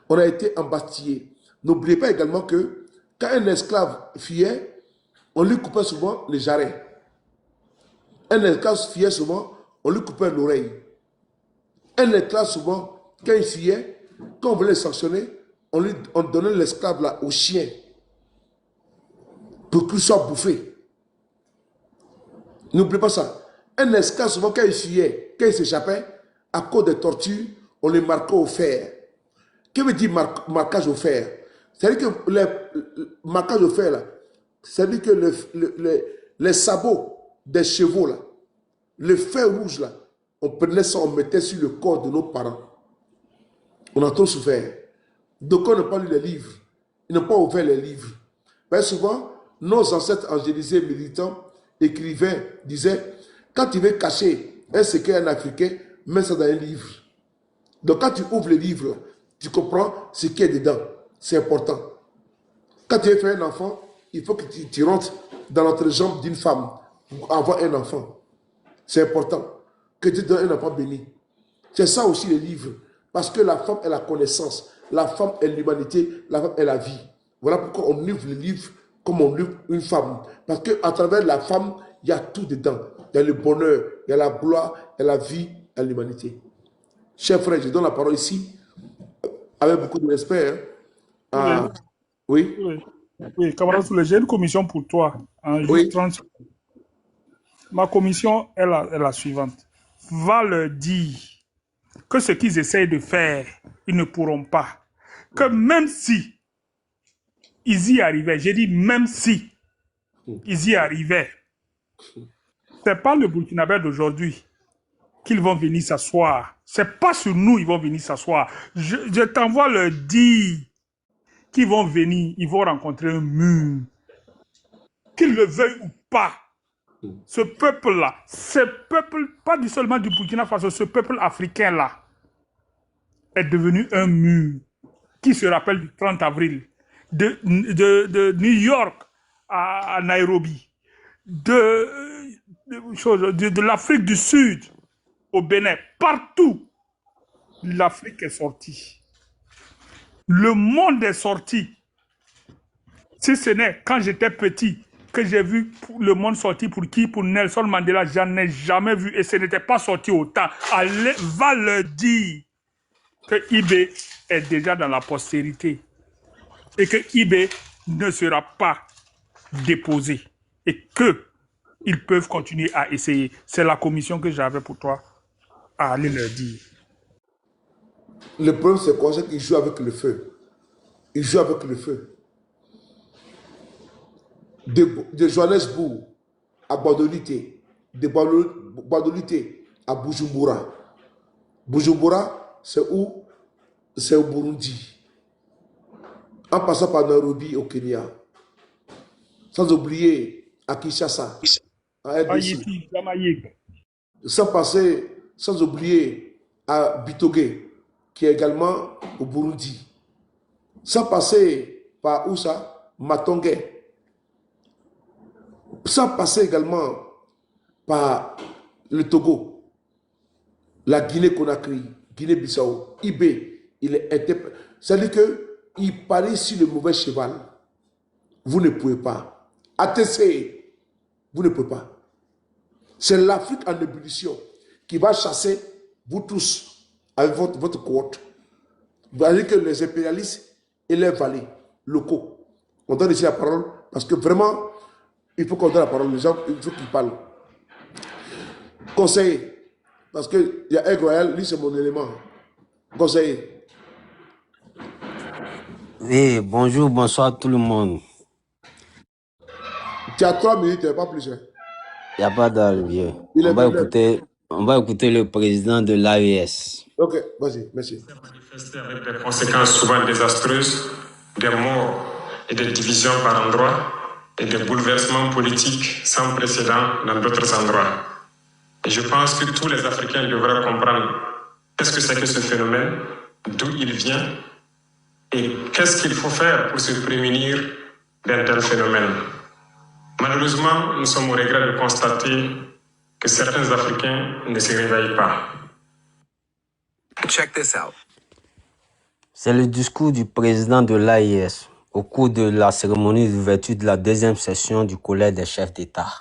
on a été embastillé. N'oubliez pas également que quand un esclave fuyait, on lui coupait souvent les jarrets. Un esclave fuyait souvent, on lui coupait l'oreille. Un esclave souvent, quand il fuyait, quand on voulait le sanctionner, on donnait l'esclave là au chien pour qu'il soit bouffé. N'oubliez pas ça. Un esclave souvent, quand il fuyait, quand il s'échappait, à cause des tortures, on les marquait au fer. Que veut dire marquage au fer? C'est-à-dire que le marquage au fer, là, c'est-à-dire que les sabots des chevaux, là, le fer rouge, là, on prenait ça, on mettait sur le corps de nos parents. On a trop souffert. Donc on n'a pas lu les livres. Ils n'ont pas ouvert les livres. Mais souvent, nos ancêtres angélisés militants écrivaient, disaient, quand tu veux cacher un secret en Africain, mets ça dans un livre. Donc quand tu ouvres le livre, tu comprends ce qui est dedans. C'est important. Quand tu veux faire un enfant, il faut que tu rentres dans l'entrejambe d'une femme pour avoir un enfant. C'est important. Que Dieu donne un enfant béni. C'est ça aussi les livres. Parce que la femme est la connaissance. La femme est l'humanité. La femme est la vie. Voilà pourquoi on ouvre le livre comme on ouvre une femme. Parce qu'à travers la femme, il y a tout dedans. Il y a le bonheur, il y a la gloire, il y a la vie, il y a l'humanité. Chers frères, je donne la parole ici, avec beaucoup de respect. Hein, oui. Oui, camarade Soulé, j'ai une commission pour toi. En Oui. 30. Ma commission est la suivante. Va leur dire que ce qu'ils essayent de faire, ils ne pourront pas. Que même si ils y arrivaient, j'ai dit même si ils y arrivaient, c'est pas le Burkinabé d'aujourd'hui qu'ils vont venir s'asseoir. C'est pas sur nous ils vont venir s'asseoir. Je t'envoie leur dire qu'ils vont venir, ils vont rencontrer un mur. Qu'ils le veuillent ou pas. Ce peuple-là, ce peuple, pas seulement du Burkina Faso, ce peuple africain-là est devenu un mur qui se rappelle du 30 avril, de New York à Nairobi, de l'Afrique du Sud au Bénin, partout, l'Afrique est sortie. Le monde est sorti. Si ce n'est quand j'étais petit, que j'ai vu le monde sortir pour qui? Pour Nelson Mandela, j'en ai jamais vu et ce n'était pas sorti autant. Allez, va leur dire que IB est déjà dans la postérité et que IB ne sera pas déposé et qu'ils peuvent continuer à essayer. C'est la commission que j'avais pour toi à aller leur dire. Le problème, c'est quoi? C'est qu'ils jouent avec le feu. Ils jouent avec le feu. De Johannesburg à Guadeloupe, de Guadeloupe à Bujumbura. Bujumbura, c'est où? C'est au Burundi. En passant par Nairobi au Kenya. Sans oublier à Kinshasa, à RDC. Sans oublier à Bitogué, qui est également au Burundi. Sans passer par où ça? Matongé. Sans passer également par le Togo, la Guinée-Conakry, Guinée-Bissau, IB, il est c'est-à-dire qu'il parie sur le mauvais cheval. Vous ne pouvez pas. ATC, vous ne pouvez pas. C'est l'Afrique en ébullition qui va chasser vous tous avec votre cohorte. Vous allez dire que les impérialistes et les valets locaux. On donne ici la parole parce que vraiment, il faut qu'on donne la parole aux gens, il faut qu'ils parlent. Conseiller, parce qu'il y a un royal, lui c'est mon élément. Conseiller. Oui, bonjour, bonsoir tout le monde. Tu as 3 minutes, pas plus. Il n'y a pas d'arrière. On va écouter le président de l'AES. Ok, vas-y, merci. Manifester avec des conséquences souvent désastreuses, des morts et des divisions par endroits, et des bouleversements politiques sans précédent dans d'autres endroits. Et je pense que tous les Africains devraient comprendre qu'est-ce que c'est que ce phénomène, d'où il vient, et qu'est-ce qu'il faut faire pour se prémunir d'un tel phénomène. Malheureusement, nous sommes au regret de constater que certains Africains ne se réveillent pas. Check this out. C'est le discours du président de l'AES au cours de la cérémonie d'ouverture de la 2e session du Collège des chefs d'État.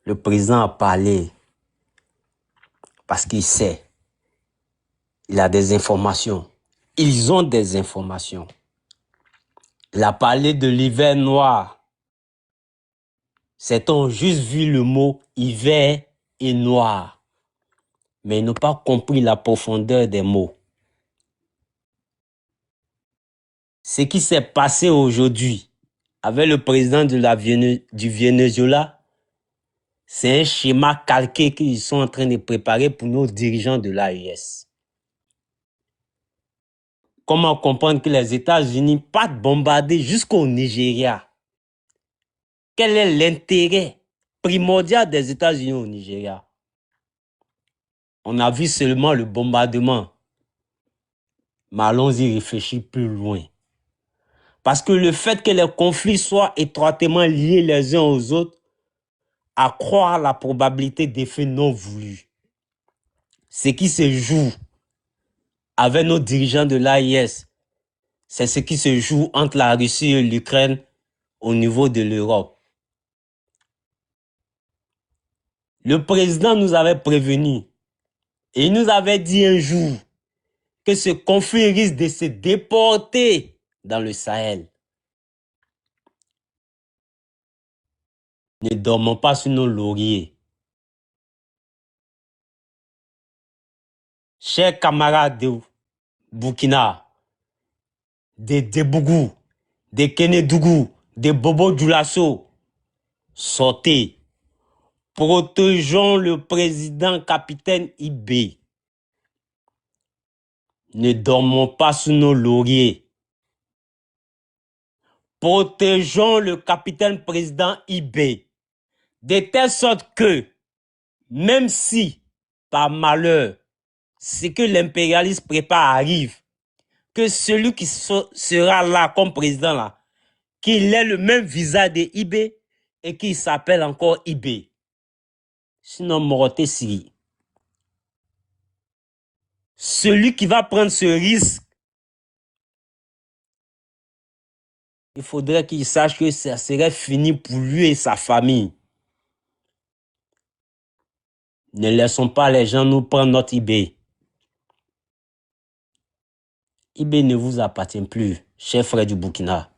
Le président a parlé parce qu'il sait, il a des informations. Ils ont des informations. Il a parlé de l'hiver noir. Certains ont juste vu le mot hiver et noir, mais ils n'ont pas compris la profondeur des mots. Ce qui s'est passé aujourd'hui avec le président du Venezuela, c'est un schéma calqué qu'ils sont en train de préparer pour nos dirigeants de l'AES. Comment comprendre que les États-Unis partent bombarder jusqu'au Nigeria? Quel est l'intérêt primordial des États-Unis au Nigeria? On a vu seulement le bombardement. Mais allons-y réfléchir plus loin. Parce que le fait que les conflits soient étroitement liés les uns aux autres accroît la probabilité d'effets non voulus. Ce qui se joue avec nos dirigeants de l'AIS, c'est ce qui se joue entre la Russie et l'Ukraine au niveau de l'Europe. Le président nous avait prévenu et il nous avait dit un jour que ce conflit risque de se déporter dans le Sahel. Ne dormons pas sur nos lauriers. Chers camarades de Burkina, de Debougou, de Kénédougou, de Bobo Dioulasso, sortez. Protégeons le président capitaine Ibé. Ne dormons pas sous nos lauriers. Protégeons le capitaine président Ibé. De telle sorte que, même si, par malheur, ce que l'impérialisme prépare arrive, que celui qui sera là comme président là, qu'il ait le même visage de Ibé et qu'il s'appelle encore Ibé. Sinon, Moroté Siri. Celui qui va prendre ce risque, il faudrait qu'il sache que ça serait fini pour lui et sa famille. Ne laissons pas les gens nous prendre notre Ibé. Ibé ne vous appartient plus, chers frères du Burkina.